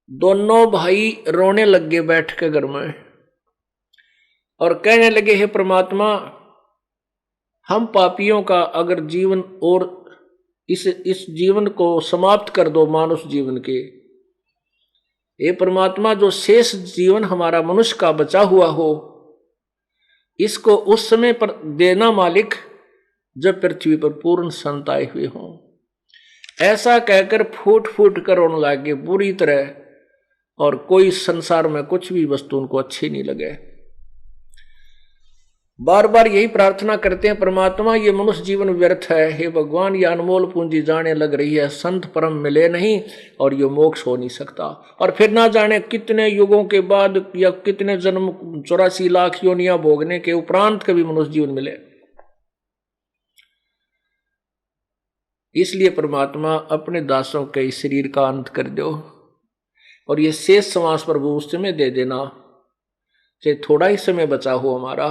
Speaker 2: दोनों भाई रोने लगे बैठ के घर में और कहने लगे, हे परमात्मा, हम पापियों का अगर जीवन और इस जीवन को समाप्त कर दो, मानुष जीवन के, हे परमात्मा, जो शेष जीवन हमारा मनुष्य का बचा हुआ हो, इसको उस समय पर देना मालिक जब पृथ्वी पर पूर्ण संत आए हुए हों। ऐसा कहकर फूट फूट कर रोने लगे बुरी तरह, और कोई संसार में कुछ भी वस्तु उनको अच्छी नहीं लगे। बार बार यही प्रार्थना करते हैं, परमात्मा ये मनुष्य जीवन व्यर्थ है, हे भगवान ये अनमोल पूंजी जाने लग रही है, संत परम मिले नहीं और ये मोक्ष हो नहीं सकता। और फिर ना जाने कितने युगों के बाद या कितने जन्म, 84 लाख योनियां भोगने के उपरांत कभी मनुष्य जीवन मिले। इसलिए परमात्मा अपने दासों के इस शरीर का अंत कर दो और ये शेष समास प्रभु उस समय दे देना, चाहे थोड़ा ही समय बचा हो हमारा,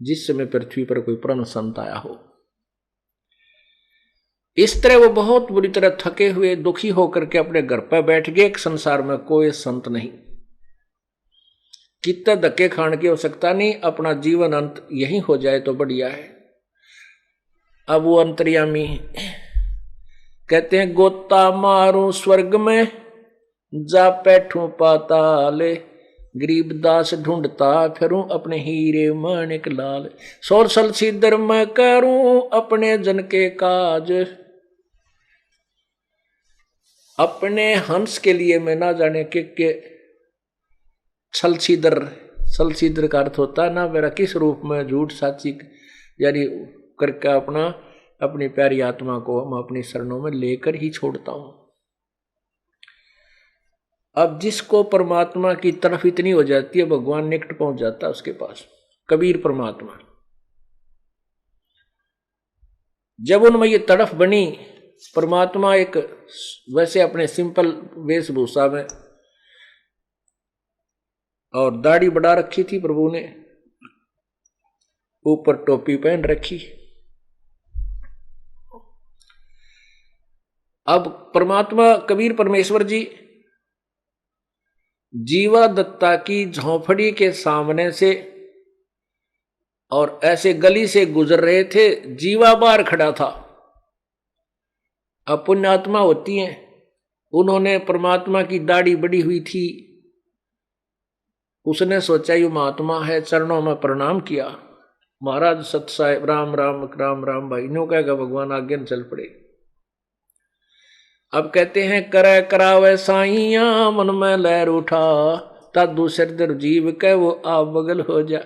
Speaker 2: जिस समय पृथ्वी पर कोई परम संत आया हो। इस तरह वो बहुत बुरी तरह थके हुए दुखी होकर के अपने घर पर बैठ गए। संसार में कोई संत नहीं, कितना धक्के खाने की आवश्यकता नहीं, अपना जीवन अंत यही हो जाए तो बढ़िया है। अब वो अंतर्यामी कहते हैं, गोता मारूं स्वर्ग में जा बैठूं पाताले, गरीबदास ढूंढता फिरूं अपने हीरे माणिक लाल, सोर सल सीधर मैं करूं अपने जन के काज। अपने हंस के लिए मैं ना जाने के छल सीधर का अर्थ होता है ना मेरा किस रूप में झूठ साची यानी करके अपनी प्यारी आत्मा को हम अपनी शरणों में लेकर ही छोड़ता हूं। अब जिसको परमात्मा की तरफ इतनी हो जाती है भगवान निकट पहुंच जाता है उसके पास। कबीर परमात्मा जब उनमें ये तड़फ बनी, परमात्मा एक वैसे अपने सिंपल वेशभूषा में और दाढ़ी बढ़ा रखी थी प्रभु ने, ऊपर टोपी पहन रखी। अब परमात्मा कबीर परमेश्वर जी जीवा दत्ता की झोंपड़ी के सामने से और ऐसे गली से गुजर रहे थे। जीवा बाहर खड़ा था। अब पुण्यात्मा होती हैं, उन्होंने परमात्मा की दाढ़ी बढ़ी हुई थी, उसने सोचा ये महात्मा है, चरणों में प्रणाम किया। महाराज सत साहेब राम राम राम राम भाई नो कहेगा भगवान आगे न चल पड़े। अब कहते हैं करे करावे साइया मन में लहर उठा, तादू सिरदर जीव कह वो आप बगल हो जा।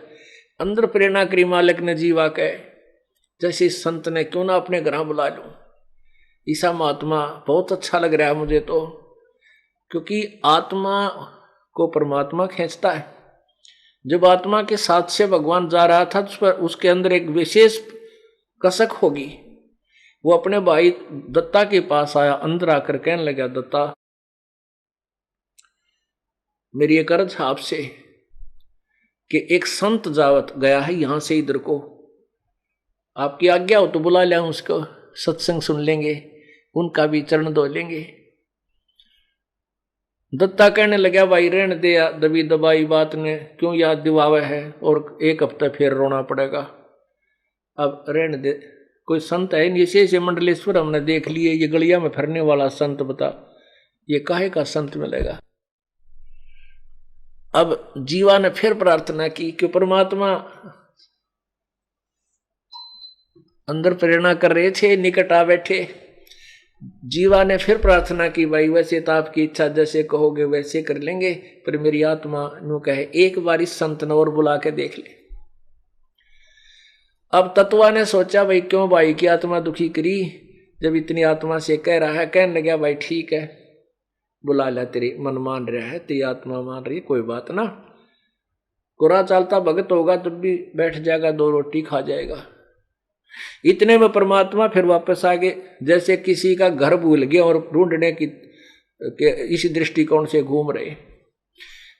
Speaker 2: अंदर प्रेरणा करी मालिक ने जीवा कह, जैसे संत ने क्यों ना अपने घर बुला लूं। ईसा महात्मा बहुत अच्छा लग रहा है मुझे तो, क्योंकि आत्मा को परमात्मा खींचता है। जब आत्मा के साथ से भगवान जा रहा था तो उसके अंदर एक विशेष कसक होगी। वो अपने भाई दत्ता के पास आया, अंदर आकर कहने लगा दत्ता मेरी एक अर्ज है आपसे कि एक संत जावत गया है यहां से इधर को, आपकी आज्ञा हो तो बुला लिया उसको, सत्संग सुन लेंगे, उनका भी चरण धो लेंगे। दत्ता कहने लगा भाई रहने दे, दबी दबाई बात ने क्यों याद दिवावे है और एक हफ्ता फिर रोना पड़ेगा। अब रहने दे, कोई संत है नहीं, ऐसे मंडलेश्वर हमने देख लिए, ये गलिया में फिरने वाला संत बता ये काहे का संत मिलेगा। अब जीवा ने फिर प्रार्थना की कि परमात्मा अंदर प्रेरणा कर रहे थे, निकट आ बैठे। जीवा ने फिर प्रार्थना की भाई वैसे तो आपकी इच्छा जैसे कहोगे वैसे कर लेंगे, पर मेरी आत्मा नु कहे एक बार इस संत ने और बुला के देख ले। अब तत्वा ने सोचा भाई क्यों भाई की आत्मा दुखी करी, जब इतनी आत्मा से कह रहा है। कहने लगा भाई ठीक है बुला ला, तेरी मन मान रहा है, तेरी आत्मा मान रही, कोई बात ना, कुरा चालता भगत होगा तब भी बैठ जाएगा, दो रोटी खा जाएगा। इतने में परमात्मा फिर वापस आ गए, जैसे किसी का घर भूल गया और ढूंढने की इसी दृष्टिकोण से घूम रहे।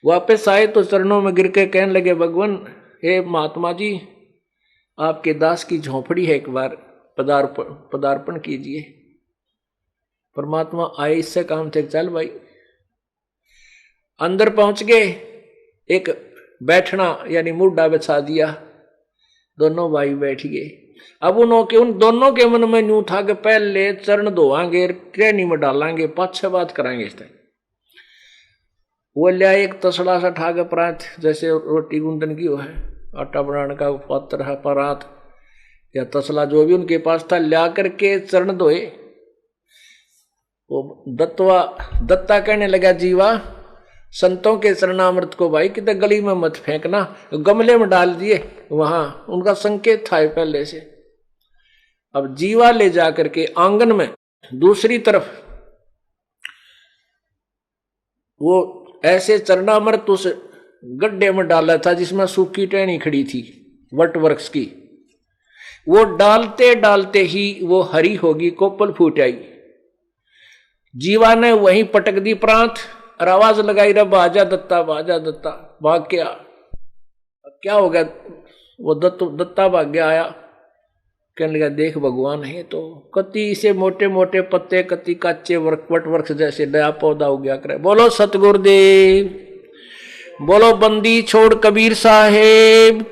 Speaker 2: वापस आए तो चरणों में गिर के कहने लगे भगवान हे महात्मा जी आपके दास की झोंपड़ी है, एक बार पदार्पण कीजिए। परमात्मा आए, इससे काम थे, चल भाई। अंदर पहुंच गए, एक बैठना यानी मुड्डा बिछा दिया, दोनों भाई बैठ गए। अब उन दोनों के मन में यूं था कि पहले चरण धोवांगे, ट्रेनी में डालांगे, पाछे बात कराएंगे। इस तरह वो लिया एक तसड़ा सा ठाके परात, जैसे रोटी गूंदन की हो है, आटा बनाने का पात्र है, परात या तसला जो भी उनके पास था, ला करके चरण धोए। वो दत्ता कहने लगा जीवा संतों के चरणामृत को भाई कितने गली में मत फेंकना, गमले में डाल दिए, वहां उनका संकेत था पहले से। अब जीवा ले जाकर के आंगन में दूसरी तरफ वो ऐसे चरणामृत उस गड्ढे में डाला था जिसमें सूखी टहनी खड़ी थी वट वृक्ष की। वो डालते डालते ही वो हरी होगी, कोपल फूट आई। जीवा ने वहीं पटक दी प्रांत और आवाज लगाई रे बाजा दत्ता बाजा दत्ता। भाग के आ, क्या हो गया? वो दत्ता भाग गया, आया, कहने लगा देख भगवान है तो कति से मोटे मोटे पत्ते, कति कच्चे वट वृक्ष जैसे नया पौधा हो गया करे। बोलो सतगुरुदेव, बोलो बंदी छोड़ कबीर साहेब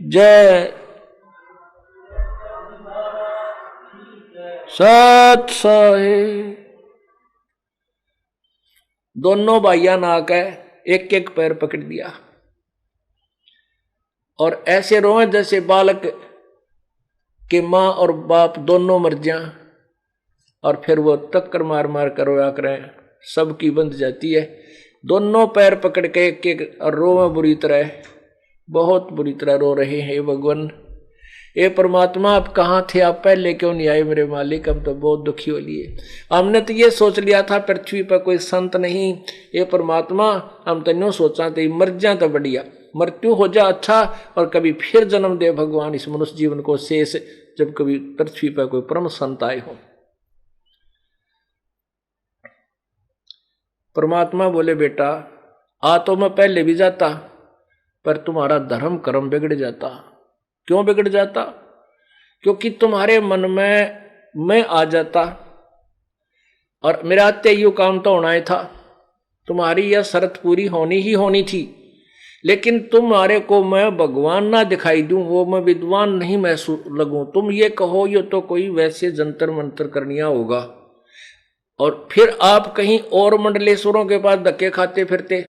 Speaker 2: जय। सत साहेब। दोनों भाइया नाक है, एक एक पैर पकड़ दिया और ऐसे रोए जैसे बालक के माँ और बाप दोनों मर जाएं। और फिर वो टक्कर मार मार कर रोया करें, सबकी बंध जाती है। दोनों पैर पकड़ के एक एक और रोवे बुरी तरह, बहुत बुरी तरह रो रहे हैं। भगवान, ये परमात्मा आप कहाँ थे, आप पहले क्यों नहीं आए मेरे मालिक, हम तो बहुत दुखी हो लिए। हमने तो ये सोच लिया था पृथ्वी पर कोई संत नहीं, ये परमात्मा हम तो यूँ सोचा थे मर जा तो बढ़िया, मृत्यु हो जा अच्छा, और कभी फिर जन्म दे भगवान इस मनुष्य जीवन को शेष, जब कभी पृथ्वी पर कोई परम संत आए हो। परमात्मा बोले बेटा आ तो मैं पहले भी जाता, पर तुम्हारा धर्म कर्म बिगड़ जाता। क्यों बिगड़ जाता? क्योंकि तुम्हारे मन में मैं आ जाता और मेरा आते यू काम तो होना ही था, तुम्हारी यह शर्त पूरी होनी ही होनी थी। लेकिन तुम्हारे को मैं भगवान ना दिखाई दूं, वो मैं विद्वान नहीं महसूस लगूं, तुम ये कहो ये तो कोई वैसे जंतर मंतर करनिया होगा, और फिर आप कहीं और मंडलेश्वरों के पास धक्के खाते फिरते,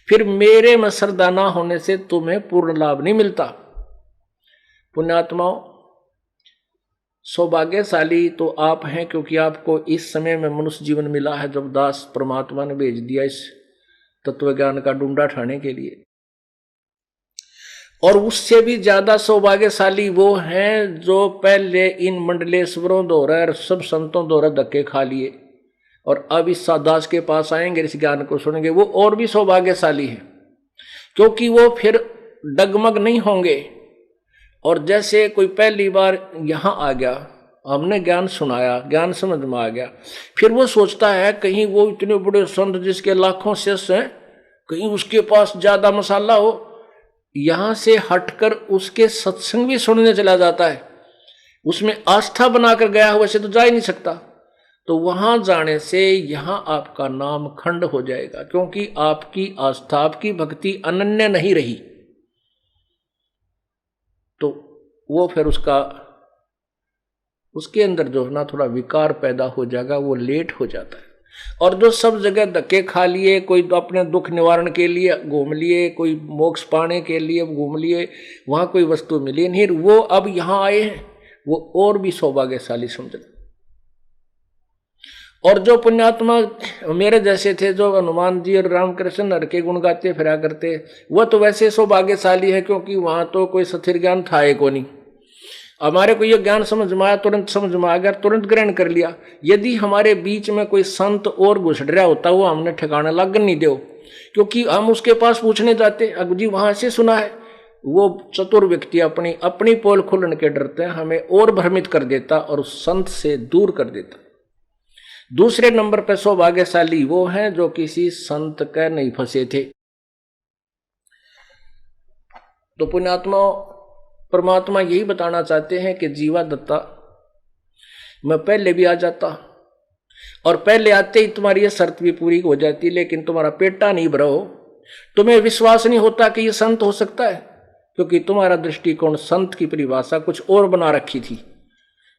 Speaker 2: फिर मेरे में श्रद्धा ना होने से तुम्हें पूर्ण लाभ नहीं मिलता। पुण्यात्माओं, सौभाग्यशाली तो आप हैं, क्योंकि आपको इस समय में मनुष्य जीवन मिला है जब दास परमात्मा ने भेज दिया इस तत्व ज्ञान का डूंडा ठाने के लिए। और उससे भी ज्यादा सौभाग्यशाली वो हैं जो पहले इन मंडलेश्वरों द्वारा और सब संतों द्वारा धक्के खा लिए और अब इस दास के पास आएंगे, इस ज्ञान को सुनेंगे, वो और भी सौभाग्यशाली है, क्योंकि वो फिर डगमग नहीं होंगे। और जैसे कोई पहली बार यहाँ आ गया, हमने ज्ञान सुनाया, ज्ञान समझ में आ गया, फिर वो सोचता है कहीं वो इतने बड़े संत जिसके लाखों शिष्य हैं, कहीं उसके पास ज्यादा मसाला हो, यहां से हटकर उसके सत्संग भी सुनने चला जाता है, उसमें आस्था बनाकर गया हो, वैसे तो जा ही नहीं सकता। तो वहां जाने से यहां आपका नाम खंड हो जाएगा, क्योंकि आपकी आस्था, आपकी भक्ति अनन्य नहीं रही। तो वो फिर उसके अंदर जो है ना थोड़ा विकार पैदा हो जाएगा, वो लेट हो जाता है। और जो सब जगह धक्के खा लिए, कोई तो अपने दुख निवारण के लिए घूम लिए, कोई मोक्ष पाने के लिए घूम लिए, वहां कोई वस्तु मिली नहीं, वो अब यहां आए हैं, वो और भी सौभाग्यशाली समझ। और जो पुण्यात्मा मेरे जैसे थे, जो हनुमान जी और रामकृष्ण हर के गुण गाते फिरा करते, वह तो वैसे सौभाग्यशाली है, क्योंकि वहां तो कोई स्थिर ज्ञान था ही को नहीं। हमारे को यह ज्ञान समझ में आया, तुरंत समझ में आ गया, तुरंत ग्रहण कर लिया। यदि हमारे बीच में कोई संत और घुस रहा होता, वो हमने ठिकाना लगन नहीं दो, क्योंकि हम उसके पास पूछने जाते, अब जी वहां से सुना है, वो चतुर व्यक्ति अपनी पोल खुलने के डरते हैं हमें और भ्रमित कर देता और उस संत से दूर कर देता। दूसरे नंबर पर सौभाग्यशाली वो हैं जो किसी संत के नहीं फंसे थे। तो पुण्यात्मा परमात्मा यही बताना चाहते हैं कि जीवा दत्ता, मैं पहले भी आ जाता और पहले आते ही तुम्हारी ये शर्त भी पूरी हो जाती, लेकिन तुम्हारा पेटा नहीं भरा हो, तुम्हें विश्वास नहीं होता कि ये संत हो सकता है, क्योंकि तुम्हारा दृष्टिकोण संत की परिभाषा कुछ और बना रखी थी।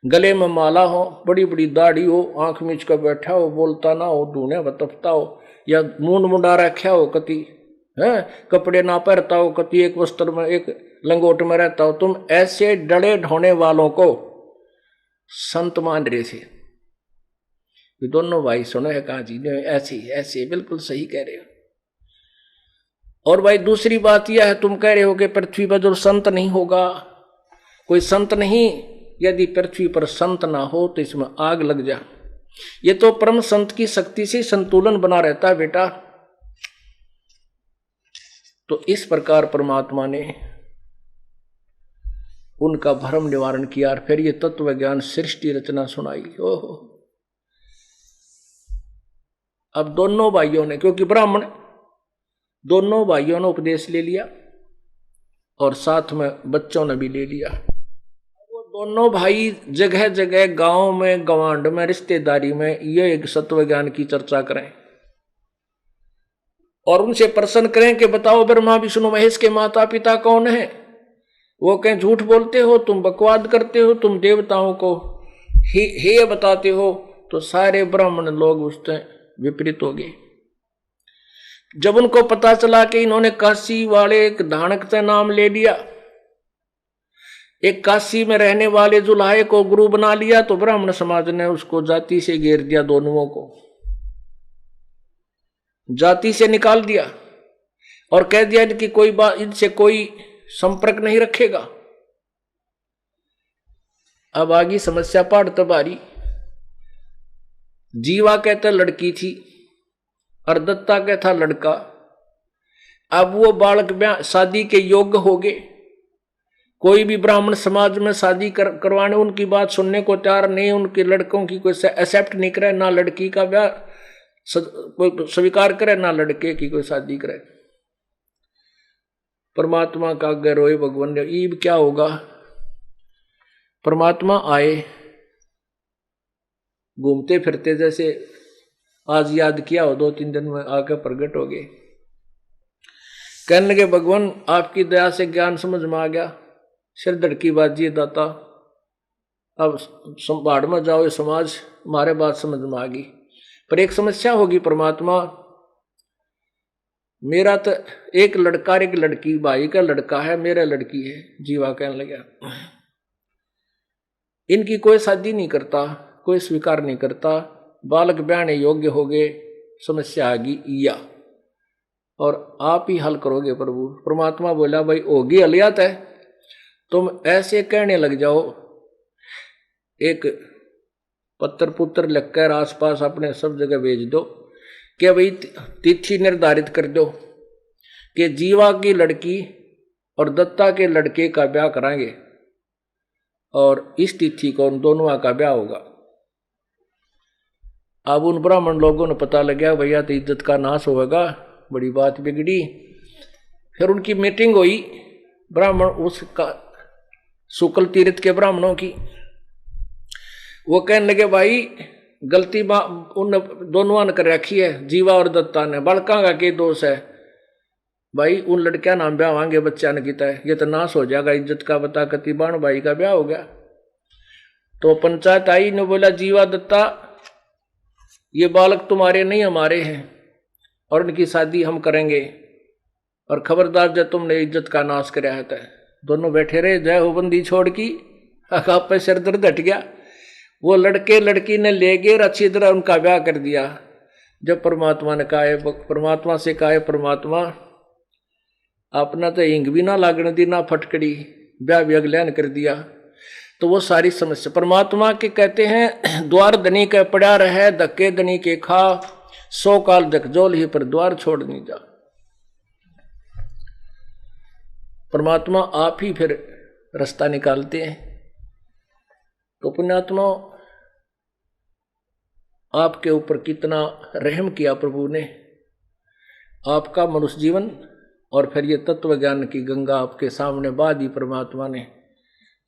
Speaker 2: गले में माला हो, बड़ी बड़ी दाढ़ी हो, आंख मीच कर बैठा हो, बोलता ना हो, ढूंढे बतफता हो, या मूंड मुंडा रखा हो, कति है कपड़े ना पहनता हो, कति एक वस्त्र में एक लंगोट में रहता हो, तुम ऐसे डड़े ढोने वालों को संत मान रहे थे। ये दोनों भाई सुनो है कहा जी ने ऐसे बिल्कुल सही कह रहे हो। और भाई दूसरी बात यह है, तुम कह रहे हो कि पृथ्वी पर जो संत नहीं होगा, कोई संत नहीं, यदि पृथ्वी पर संत ना हो तो इसमें आग लग जा। ये तो परम संत की शक्ति से संतुलन बना रहता है बेटा। तो इस प्रकार परमात्मा ने उनका भ्रम निवारण किया और फिर ये तत्व ज्ञान सृष्टि रचना सुनाई। ओहो, अब दोनों भाइयों ने, क्योंकि ब्राह्मण, दोनों भाइयों ने उपदेश ले लिया और साथ में बच्चों ने भी ले लिया। वो दोनों भाई जगह जगह गांव में, गवांड में, रिश्तेदारी में ये एक सत्व ज्ञान की चर्चा करें और उनसे प्रश्न करें कि बताओ ब्रह्मा विष्णु महेश के माता पिता कौन है। वो कहें झूठ बोलते हो, तुम बकवाद करते हो, तुम देवताओं को हे बताते हो, तो सारे ब्राह्मण लोग उससे विपरीत हो गए। जब उनको पता चला कि इन्होंने काशी वाले एक धानक से नाम ले लिया, एक काशी में रहने वाले जुलाहे को गुरु बना लिया, तो ब्राह्मण समाज ने उसको जाति से घेर दिया, दोनों को जाति से निकाल दिया और कह दिया कि कोई बात, इनसे कोई संपर्क नहीं रखेगा। अब आगी समस्या पाड़ तबारी। जीवा कहता लड़की थी और दत्ता कहता लड़का। अब वो बालक शादी के योग्य हो गए। कोई भी ब्राह्मण समाज में शादी करवाने उनकी बात सुनने को तैयार नहीं, उनके लड़कों की कोई एक्सेप्ट नहीं करे, ना लड़की का ब्याह कोई स्वीकार करे, ना लड़के की कोई शादी करे। परमात्मा का आगे रोए भगवान ने, ईब क्या होगा। परमात्मा आए घूमते फिरते, जैसे आज याद किया हो 2-3 दिन में आकर प्रकट हो गए। कहने लगे भगवान आपकी दया से ज्ञान समझ में आ गया, सिर धड़की बाजी दाता, अब भाड़ में जाओ, ये समाज हमारे बात समझ में आ गई। पर एक समस्या होगी परमात्मा, मेरा तो एक लड़का एक लड़की, भाई का लड़का है, मेरा लड़की है। जीवा कहने लगा इनकी कोई शादी नहीं करता, कोई स्वीकार नहीं करता, बालक ब्याहने योग्य हो गए, समस्या आ गई या, और आप ही हल करोगे प्रभु। परमात्मा बोला भाई होगी हलियात है, तुम ऐसे कहने लग जाओ, एक पत्र पुत्र लिखकर आसपास अपने सब जगह भेज दो कि भाई तिथि निर्धारित कर दो कि जीवा की लड़की और दत्ता के लड़के का ब्याह कराएंगे और इस तिथि को उन दोनों का ब्याह होगा। अब उन ब्राह्मण लोगों ने पता लग गया भैया तो इज्जत का नाश होगा, बड़ी बात बिगड़ी। फिर उनकी मीटिंग हुई ब्राह्मण उसका शुक्ल तीर्थ के ब्राह्मणों की। वो कहने लगे भाई गलती उन दोनों ने कर रखी है, जीवा और दत्ता ने, बड़का का के दोष है भाई, उन लड़कियां नाम ब्याह होंगे, बच्चा ने किया है, ये तो नाश हो जाएगा इज्जत का, बता कति बाण भाई का ब्याह हो गया। तो पंचायत आई ने बोला जीवा दत्ता ये बालक तुम्हारे नहीं हमारे हैं और इनकी शादी हम करेंगे, और खबरदार जब तुमने इज्जत का नाश कराया है। दोनों बैठे रहे, जय हो बंदी छोड़ की, आप पे सिर दर्द हट गया। वो लड़के लड़की ने ले गए, अच्छी तरह उनका ब्याह कर दिया। जब परमात्मा ने कहा, परमात्मा से कहा परमात्मा अपना तो हिंग भी ना लागने दी ना फटकड़ी, ब्याह भी अगल्यान कर दिया। तो वो सारी समस्या परमात्मा के कहते हैं, द्वार धनी के पड़ा रहे, धक्के धनी के खा, 100 काल जकजोल ही पर द्वार छोड़ नहीं जा। परमात्मा आप ही फिर रास्ता निकालते हैं। तो पुण्यात्मा आपके ऊपर कितना रहम किया प्रभु ने, आपका मनुष्य जीवन और फिर ये तत्व ज्ञान की गंगा आपके सामने बहा दी परमात्मा ने।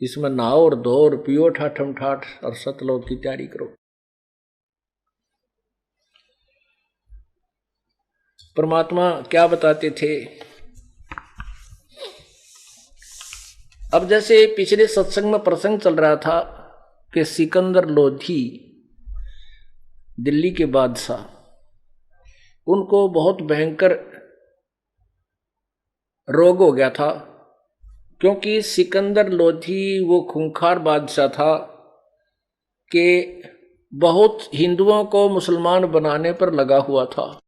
Speaker 2: इसमें नहाओ और धो और पियो ठाठम ठाठ और सतलोक की तैयारी करो। परमात्मा क्या बताते थे। अब जैसे पिछले सत्संग में प्रसंग चल रहा था कि सिकंदर लोधी दिल्ली के बादशाह, उनको बहुत भयंकर रोग हो गया था, क्योंकि सिकंदर लोधी वो खूंखार बादशाह था कि बहुत हिंदुओं को मुसलमान बनाने पर लगा हुआ था।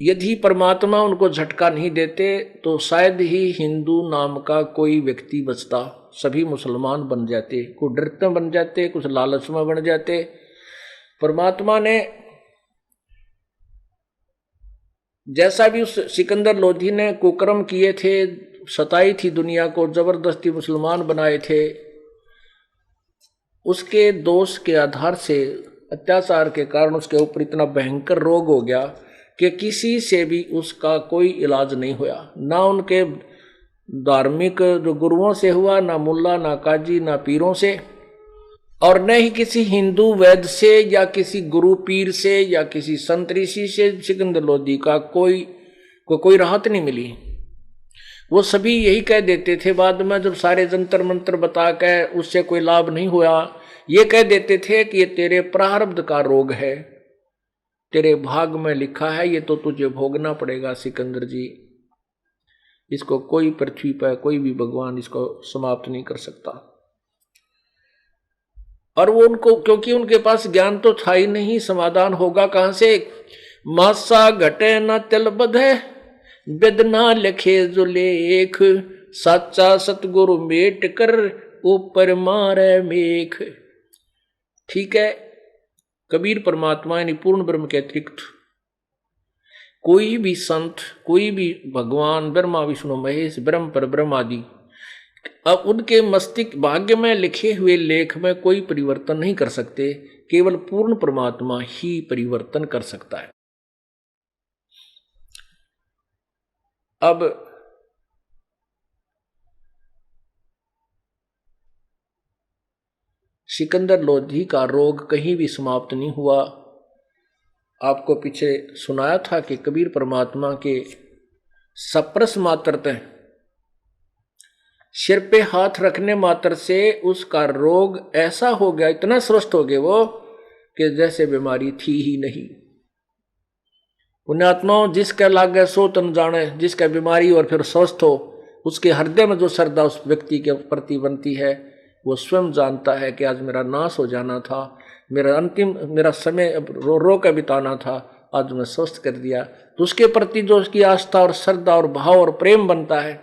Speaker 2: यदि परमात्मा उनको झटका नहीं देते तो शायद ही हिंदू नाम का कोई व्यक्ति बचता, सभी मुसलमान बन जाते, कुछ डरते बन जाते, कुछ लालच में बन जाते। परमात्मा ने जैसा भी उस सिकंदर लोधी ने कुकर्म किए थे, सताई थी दुनिया को, जबरदस्ती मुसलमान बनाए थे, उसके दोष के आधार से, अत्याचार के कारण उसके ऊपर इतना भयंकर रोग हो गया कि किसी से भी उसका कोई इलाज नहीं हुआ। ना उनके धार्मिक जो गुरुओं से हुआ, ना मुल्ला, ना काजी, ना पीरों से, और न ही किसी हिंदू वैद्य से या किसी गुरु पीर से या किसी संत ऋषि से सिकंदर लोधी का कोई राहत नहीं मिली। वो सभी यही कह देते थे, बाद में जब सारे जंतर मंत्र बता के उससे कोई लाभ नहीं हुआ, ये कह देते थे कि ये तेरे प्रारब्ध का रोग है, तेरे भाग में लिखा है, ये तो तुझे भोगना पड़ेगा सिकंदर जी। इसको कोई पृथ्वी पर कोई भी भगवान इसको समाप्त नहीं कर सकता। और वो उनको, क्योंकि उनके पास ज्ञान तो था ही नहीं, समाधान होगा कहां से। मासा घटे न तिल बधे, वेदना लिखे जो लेख, साचा सतगुरु मेट कर ऊपर मारे मेख। ठीक है, कबीर परमात्मा यानी पूर्ण ब्रह्म के अतिरिक्त कोई भी संत, कोई भी भगवान, ब्रह्मा विष्णु महेश, ब्रह्म पर ब्रह्म आदि, अब उनके मस्तिष्क भाग्य में लिखे हुए लेख में कोई परिवर्तन नहीं कर सकते। केवल पूर्ण परमात्मा ही परिवर्तन कर सकता है। अब सिकंदर लोधी का रोग कहीं भी समाप्त नहीं हुआ। आपको पीछे सुनाया था कि कबीर परमात्मा के सप्रस मात्रते, सिर पे हाथ रखने मात्र से उसका रोग ऐसा हो गया, इतना स्वस्थ हो गए वो कि जैसे बीमारी थी ही नहीं। पुण्यात्माओं, जिसका लागे सो तन जाने, जिसका बीमारी और फिर स्वस्थ हो, उसके हृदय में जो श्रद्धा उस व्यक्ति के प्रति बनती है, वो स्वयं जानता है कि आज मेरा नाश हो जाना था, मेरा समय रो कर बिताना था, आज मैं स्वस्थ कर दिया। तो उसके प्रति जो उसकी आस्था और श्रद्धा और भाव और प्रेम बनता है,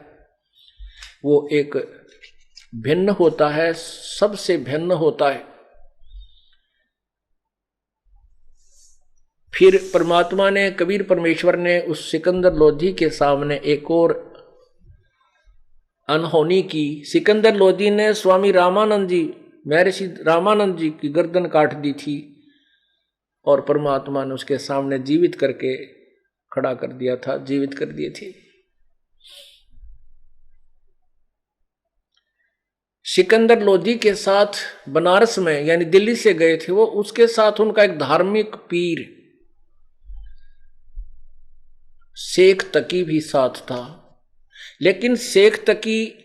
Speaker 2: वो एक भिन्न होता है, सबसे भिन्न होता है। फिर परमात्मा ने, कबीर परमेश्वर ने उस सिकंदर लोधी के सामने एक और अनहोनी की। सिकंदर लोधी ने स्वामी रामानंद जी, महर्षि रामानंद जी की गर्दन काट दी थी और परमात्मा ने उसके सामने जीवित करके खड़ा कर दिया था, जीवित कर दिए थे। सिकंदर लोधी के साथ बनारस में, यानी दिल्ली से गए थे वो, उसके साथ उनका एक धार्मिक पीर शेख तकी भी साथ था। लेकिन शेख तकी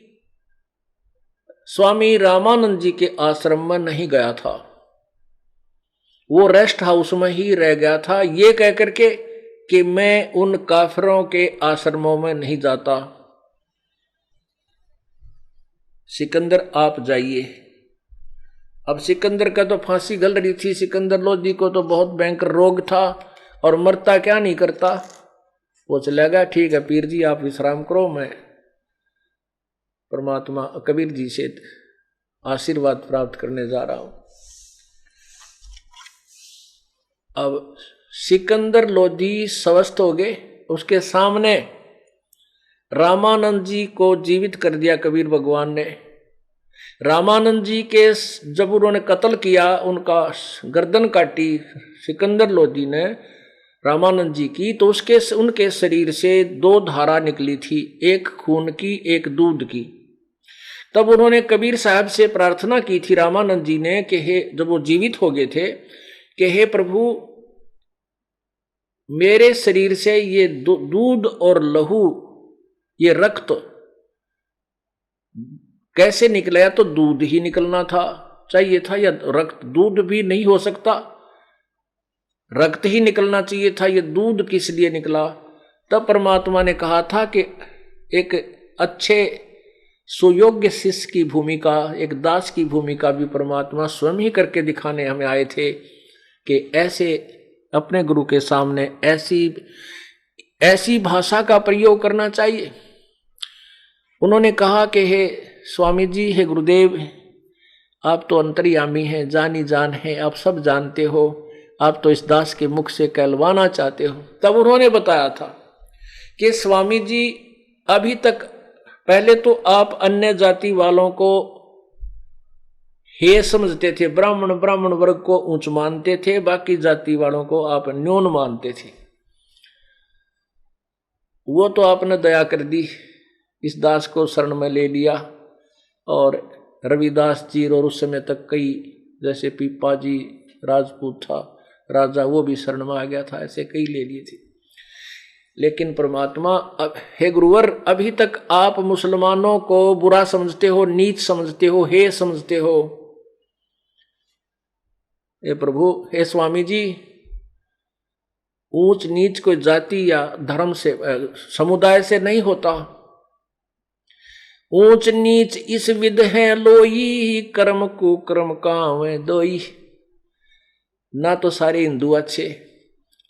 Speaker 2: स्वामी रामानंद जी के आश्रम में नहीं गया था, वो रेस्ट हाउस में ही रह गया था, ये कह करके कि मैं उन काफिरों के आश्रमों में नहीं जाता, सिकंदर आप जाइए। अब सिकंदर का तो फांसी गल रही थी, सिकंदर लोधी को तो बहुत भयंकर रोग था और मरता क्या नहीं करता। वो चला गया, ठीक है पीर जी आप विश्राम करो, मैं परमात्मा कबीर जी से आशीर्वाद प्राप्त करने जा रहा हूं। अब सिकंदर लोधी स्वस्थ हो गए, उसके सामने रामानंद जी को जीवित कर दिया कबीर भगवान ने। रामानंद जी के जब उन्होंने कत्ल किया, उनका गर्दन काटी सिकंदर लोधी ने रामानंद जी की, तो उनके शरीर से दो धारा निकली थी, एक खून की एक दूध की। तब उन्होंने कबीर साहब से प्रार्थना की थी रामानंद जी ने कि हे, जब वो जीवित हो गए थे, कि हे प्रभु मेरे शरीर से ये दूध और लहू, ये रक्त कैसे निकला? तो दूध ही निकलना था चाहिए था, या रक्त, दूध भी नहीं हो सकता, रक्त ही निकलना चाहिए था, ये दूध किस लिए निकला? तब परमात्मा ने कहा था कि एक अच्छे सुयोग्य शिष्य की भूमिका, एक दास की भूमिका भी परमात्मा स्वयं ही करके दिखाने हमें आए थे कि ऐसे अपने गुरु के सामने ऐसी भाषा का प्रयोग करना चाहिए। उन्होंने कहा कि हे स्वामी जी, हे गुरुदेव, आप तो अंतर्यामी हैं, जानी जान है, आप सब जानते हो, आप तो इस दास के मुख से कहलवाना चाहते हो। तब उन्होंने बताया था कि स्वामी जी, अभी तक पहले तो आप अन्य जाति वालों को हे समझते थे, ब्राह्मण वर्ग को ऊंच मानते थे, बाकी जाति वालों को आप न्यून मानते थे। वो तो आपने दया कर दी, इस दास को शरण में ले लिया, और रविदास जी और उस समय तक कई, जैसे पीपा जी राजपूत था राजा, वो भी शरण में आ गया था, ऐसे कई ले लिए थे। लेकिन परमात्मा, हे गुरुवर, अभी तक आप मुसलमानों को बुरा समझते हो, नीच समझते हो, हे समझते हो। हे प्रभु, हे स्वामी जी, ऊंच नीच कोई जाति या धर्म से समुदाय से नहीं होता। ऊंच नीच इस विध है लोई, कर्म को कर्म कावे दोई। ना तो सारे हिंदू अच्छे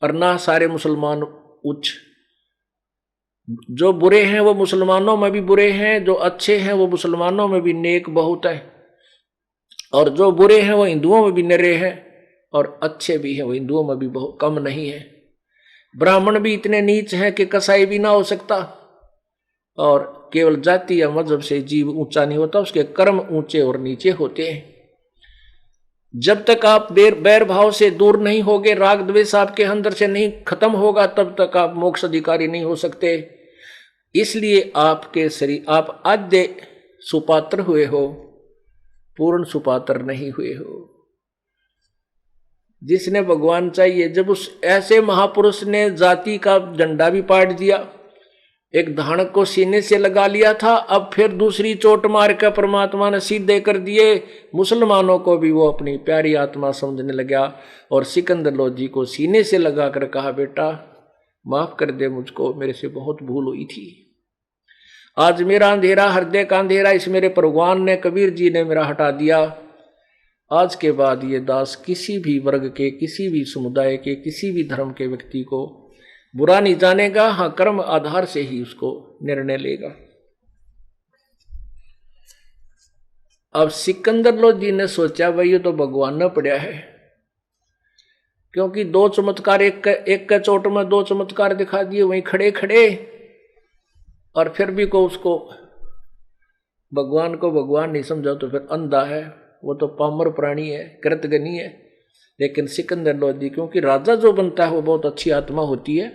Speaker 2: और ना सारे मुसलमान उच्च। जो बुरे हैं वो मुसलमानों में भी बुरे हैं, जो अच्छे हैं वो मुसलमानों में भी नेक बहुत है, और जो बुरे हैं वो हिंदुओं में भी निरे हैं, और अच्छे भी हैं वो हिंदुओं में भी बहुत कम नहीं है। ब्राह्मण भी इतने नीच हैं कि कसाई भी ना हो सकता, और केवल जाति या मजहब से जीव ऊंचा नहीं होता, उसके कर्म ऊंचे और नीचे होते हैं। जब तक आप बैर भाव से दूर नहीं होगे, राग द्वेष आपके अंदर से नहीं खत्म होगा, तब तक आप मोक्ष अधिकारी नहीं हो सकते। इसलिए आपके शरीर आप आधे सुपात्र हुए हो, पूर्ण सुपात्र नहीं हुए हो। जिसने भगवान चाहिए, जब उस ऐसे महापुरुष ने जाति का झंडा भी पाट दिया, एक धानक को सीने से लगा लिया था, अब फिर दूसरी चोट मार कर परमात्मा ने सीधे कर दिए। मुसलमानों को भी वो अपनी प्यारी आत्मा समझने लगा, और सिकंदर लोधी को सीने से लगा कर कहा, बेटा माफ कर दे मुझको, मेरे से बहुत भूल हुई थी। आज मेरा अंधेरा, हृदय का अंधेरा इस मेरे भगवान ने, कबीर जी ने मेरा हटा दिया। आज के बाद ये दास किसी भी वर्ग के, किसी भी समुदाय के, किसी भी धर्म के व्यक्ति को बुरा नहीं जानेगा। हाँ, कर्म आधार से ही उसको निर्णय लेगा। अब सिकंदर लोधी ने सोचा, भाई ये तो भगवान ने पढ़ा है, क्योंकि दो चमत्कार, एक का चोट में दो चमत्कार दिखा दिए वहीं खड़े खड़े, और फिर भी को उसको भगवान को भगवान नहीं समझा तो फिर अंधा है, वो तो पामर प्राणी है, कृतघ्नी है। लेकिन सिकंदर लोधी, क्योंकि राजा जो बनता है वो बहुत अच्छी आत्मा होती है,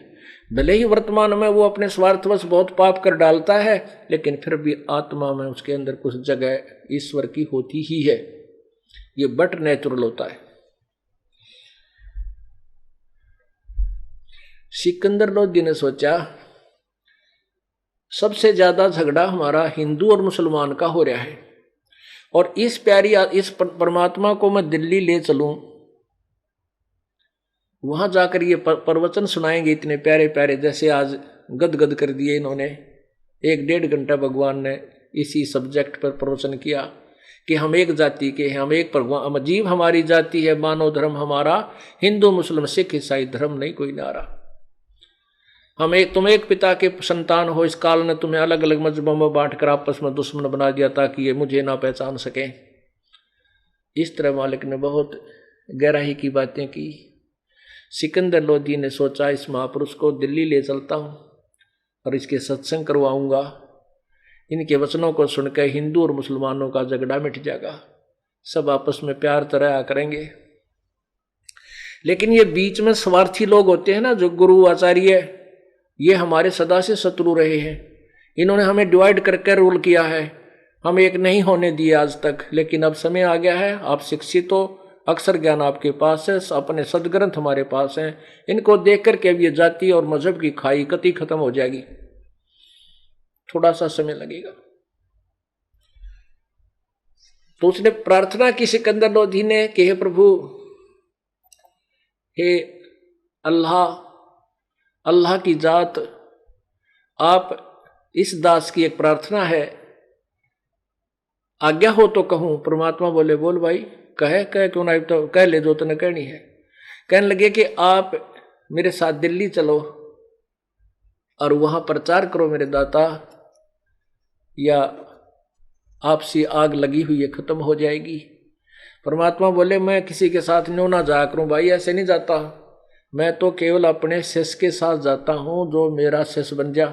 Speaker 2: भले ही वर्तमान में वो अपने स्वार्थवश बहुत पाप कर डालता है, लेकिन फिर भी आत्मा में उसके अंदर कुछ जगह ईश्वर की होती ही है। ये बट नेचुरल होता है। सिकंदर लोधी ने सोचा, सबसे ज्यादा झगड़ा हमारा हिंदू और मुसलमान का हो रहा है, और इस परमात्मा को मैं दिल्ली ले चलूं, वहां जाकर ये प्रवचन सुनाएंगे इतने प्यारे प्यारे, जैसे आज गदगद कर दिए इन्होंने। 1-1.5 घंटा भगवान ने इसी सब्जेक्ट पर प्रवचन किया कि हम एक जाति के हैं, हम एक भगवान, जीव हमारी जाति है, मानव धर्म हमारा, हिंदू मुस्लिम सिख ईसाई धर्म नहीं कोई नारा। तुम एक पिता के संतान हो, इस काल ने तुम्हें अलग अलग मजहबों में बांट कर आपस में दुश्मन बना दिया ताकि ये मुझे ना पहचान सके। इस तरह मालिक ने बहुत गहराई की बातें की। सिकंदर लोधी ने सोचा, इस महापुरुष को दिल्ली ले चलता हूं और इसके सत्संग करवाऊंगा, इनके वचनों को सुनकर हिंदू और मुसलमानों का झगड़ा मिट जाएगा, सब आपस में प्यार तरह करेंगे। लेकिन ये बीच में स्वार्थी लोग होते हैं ना, जो गुरु आचार्य, ये हमारे सदा से शत्रु रहे हैं। इन्होंने हमें डिवाइड करके रूल किया है, हम एक नहीं होने दिए आज तक। लेकिन अब समय आ गया है, आप शिक्षित हो, अक्षर ज्ञान आपके पास है, अपने सदग्रंथ हमारे पास हैं, इनको देख करके अब ये जाति और मजहब की खाई कति खत्म हो जाएगी। थोड़ा सा समय लगेगा। तो उसने प्रार्थना की सिकंदर लोधी ने कि हे प्रभु, हे अल्लाह, अल्लाह की जात, आप इस दास की एक प्रार्थना है, आज्ञा हो तो कहूं। परमात्मा बोले, बोल भाई, कहे क्यों ना, तो कह ले जो तूने कहनी है। कहने लगे कि आप मेरे साथ दिल्ली चलो और वहां प्रचार करो मेरे दाता, या आपसी आग लगी हुई है खत्म हो जाएगी। परमात्मा बोले, मैं किसी के साथ न्यों ना जाया करूं भाई, ऐसे नहीं जाता, मैं तो केवल अपने शिष्य के साथ जाता हूं, जो मेरा शिष्य बन जा।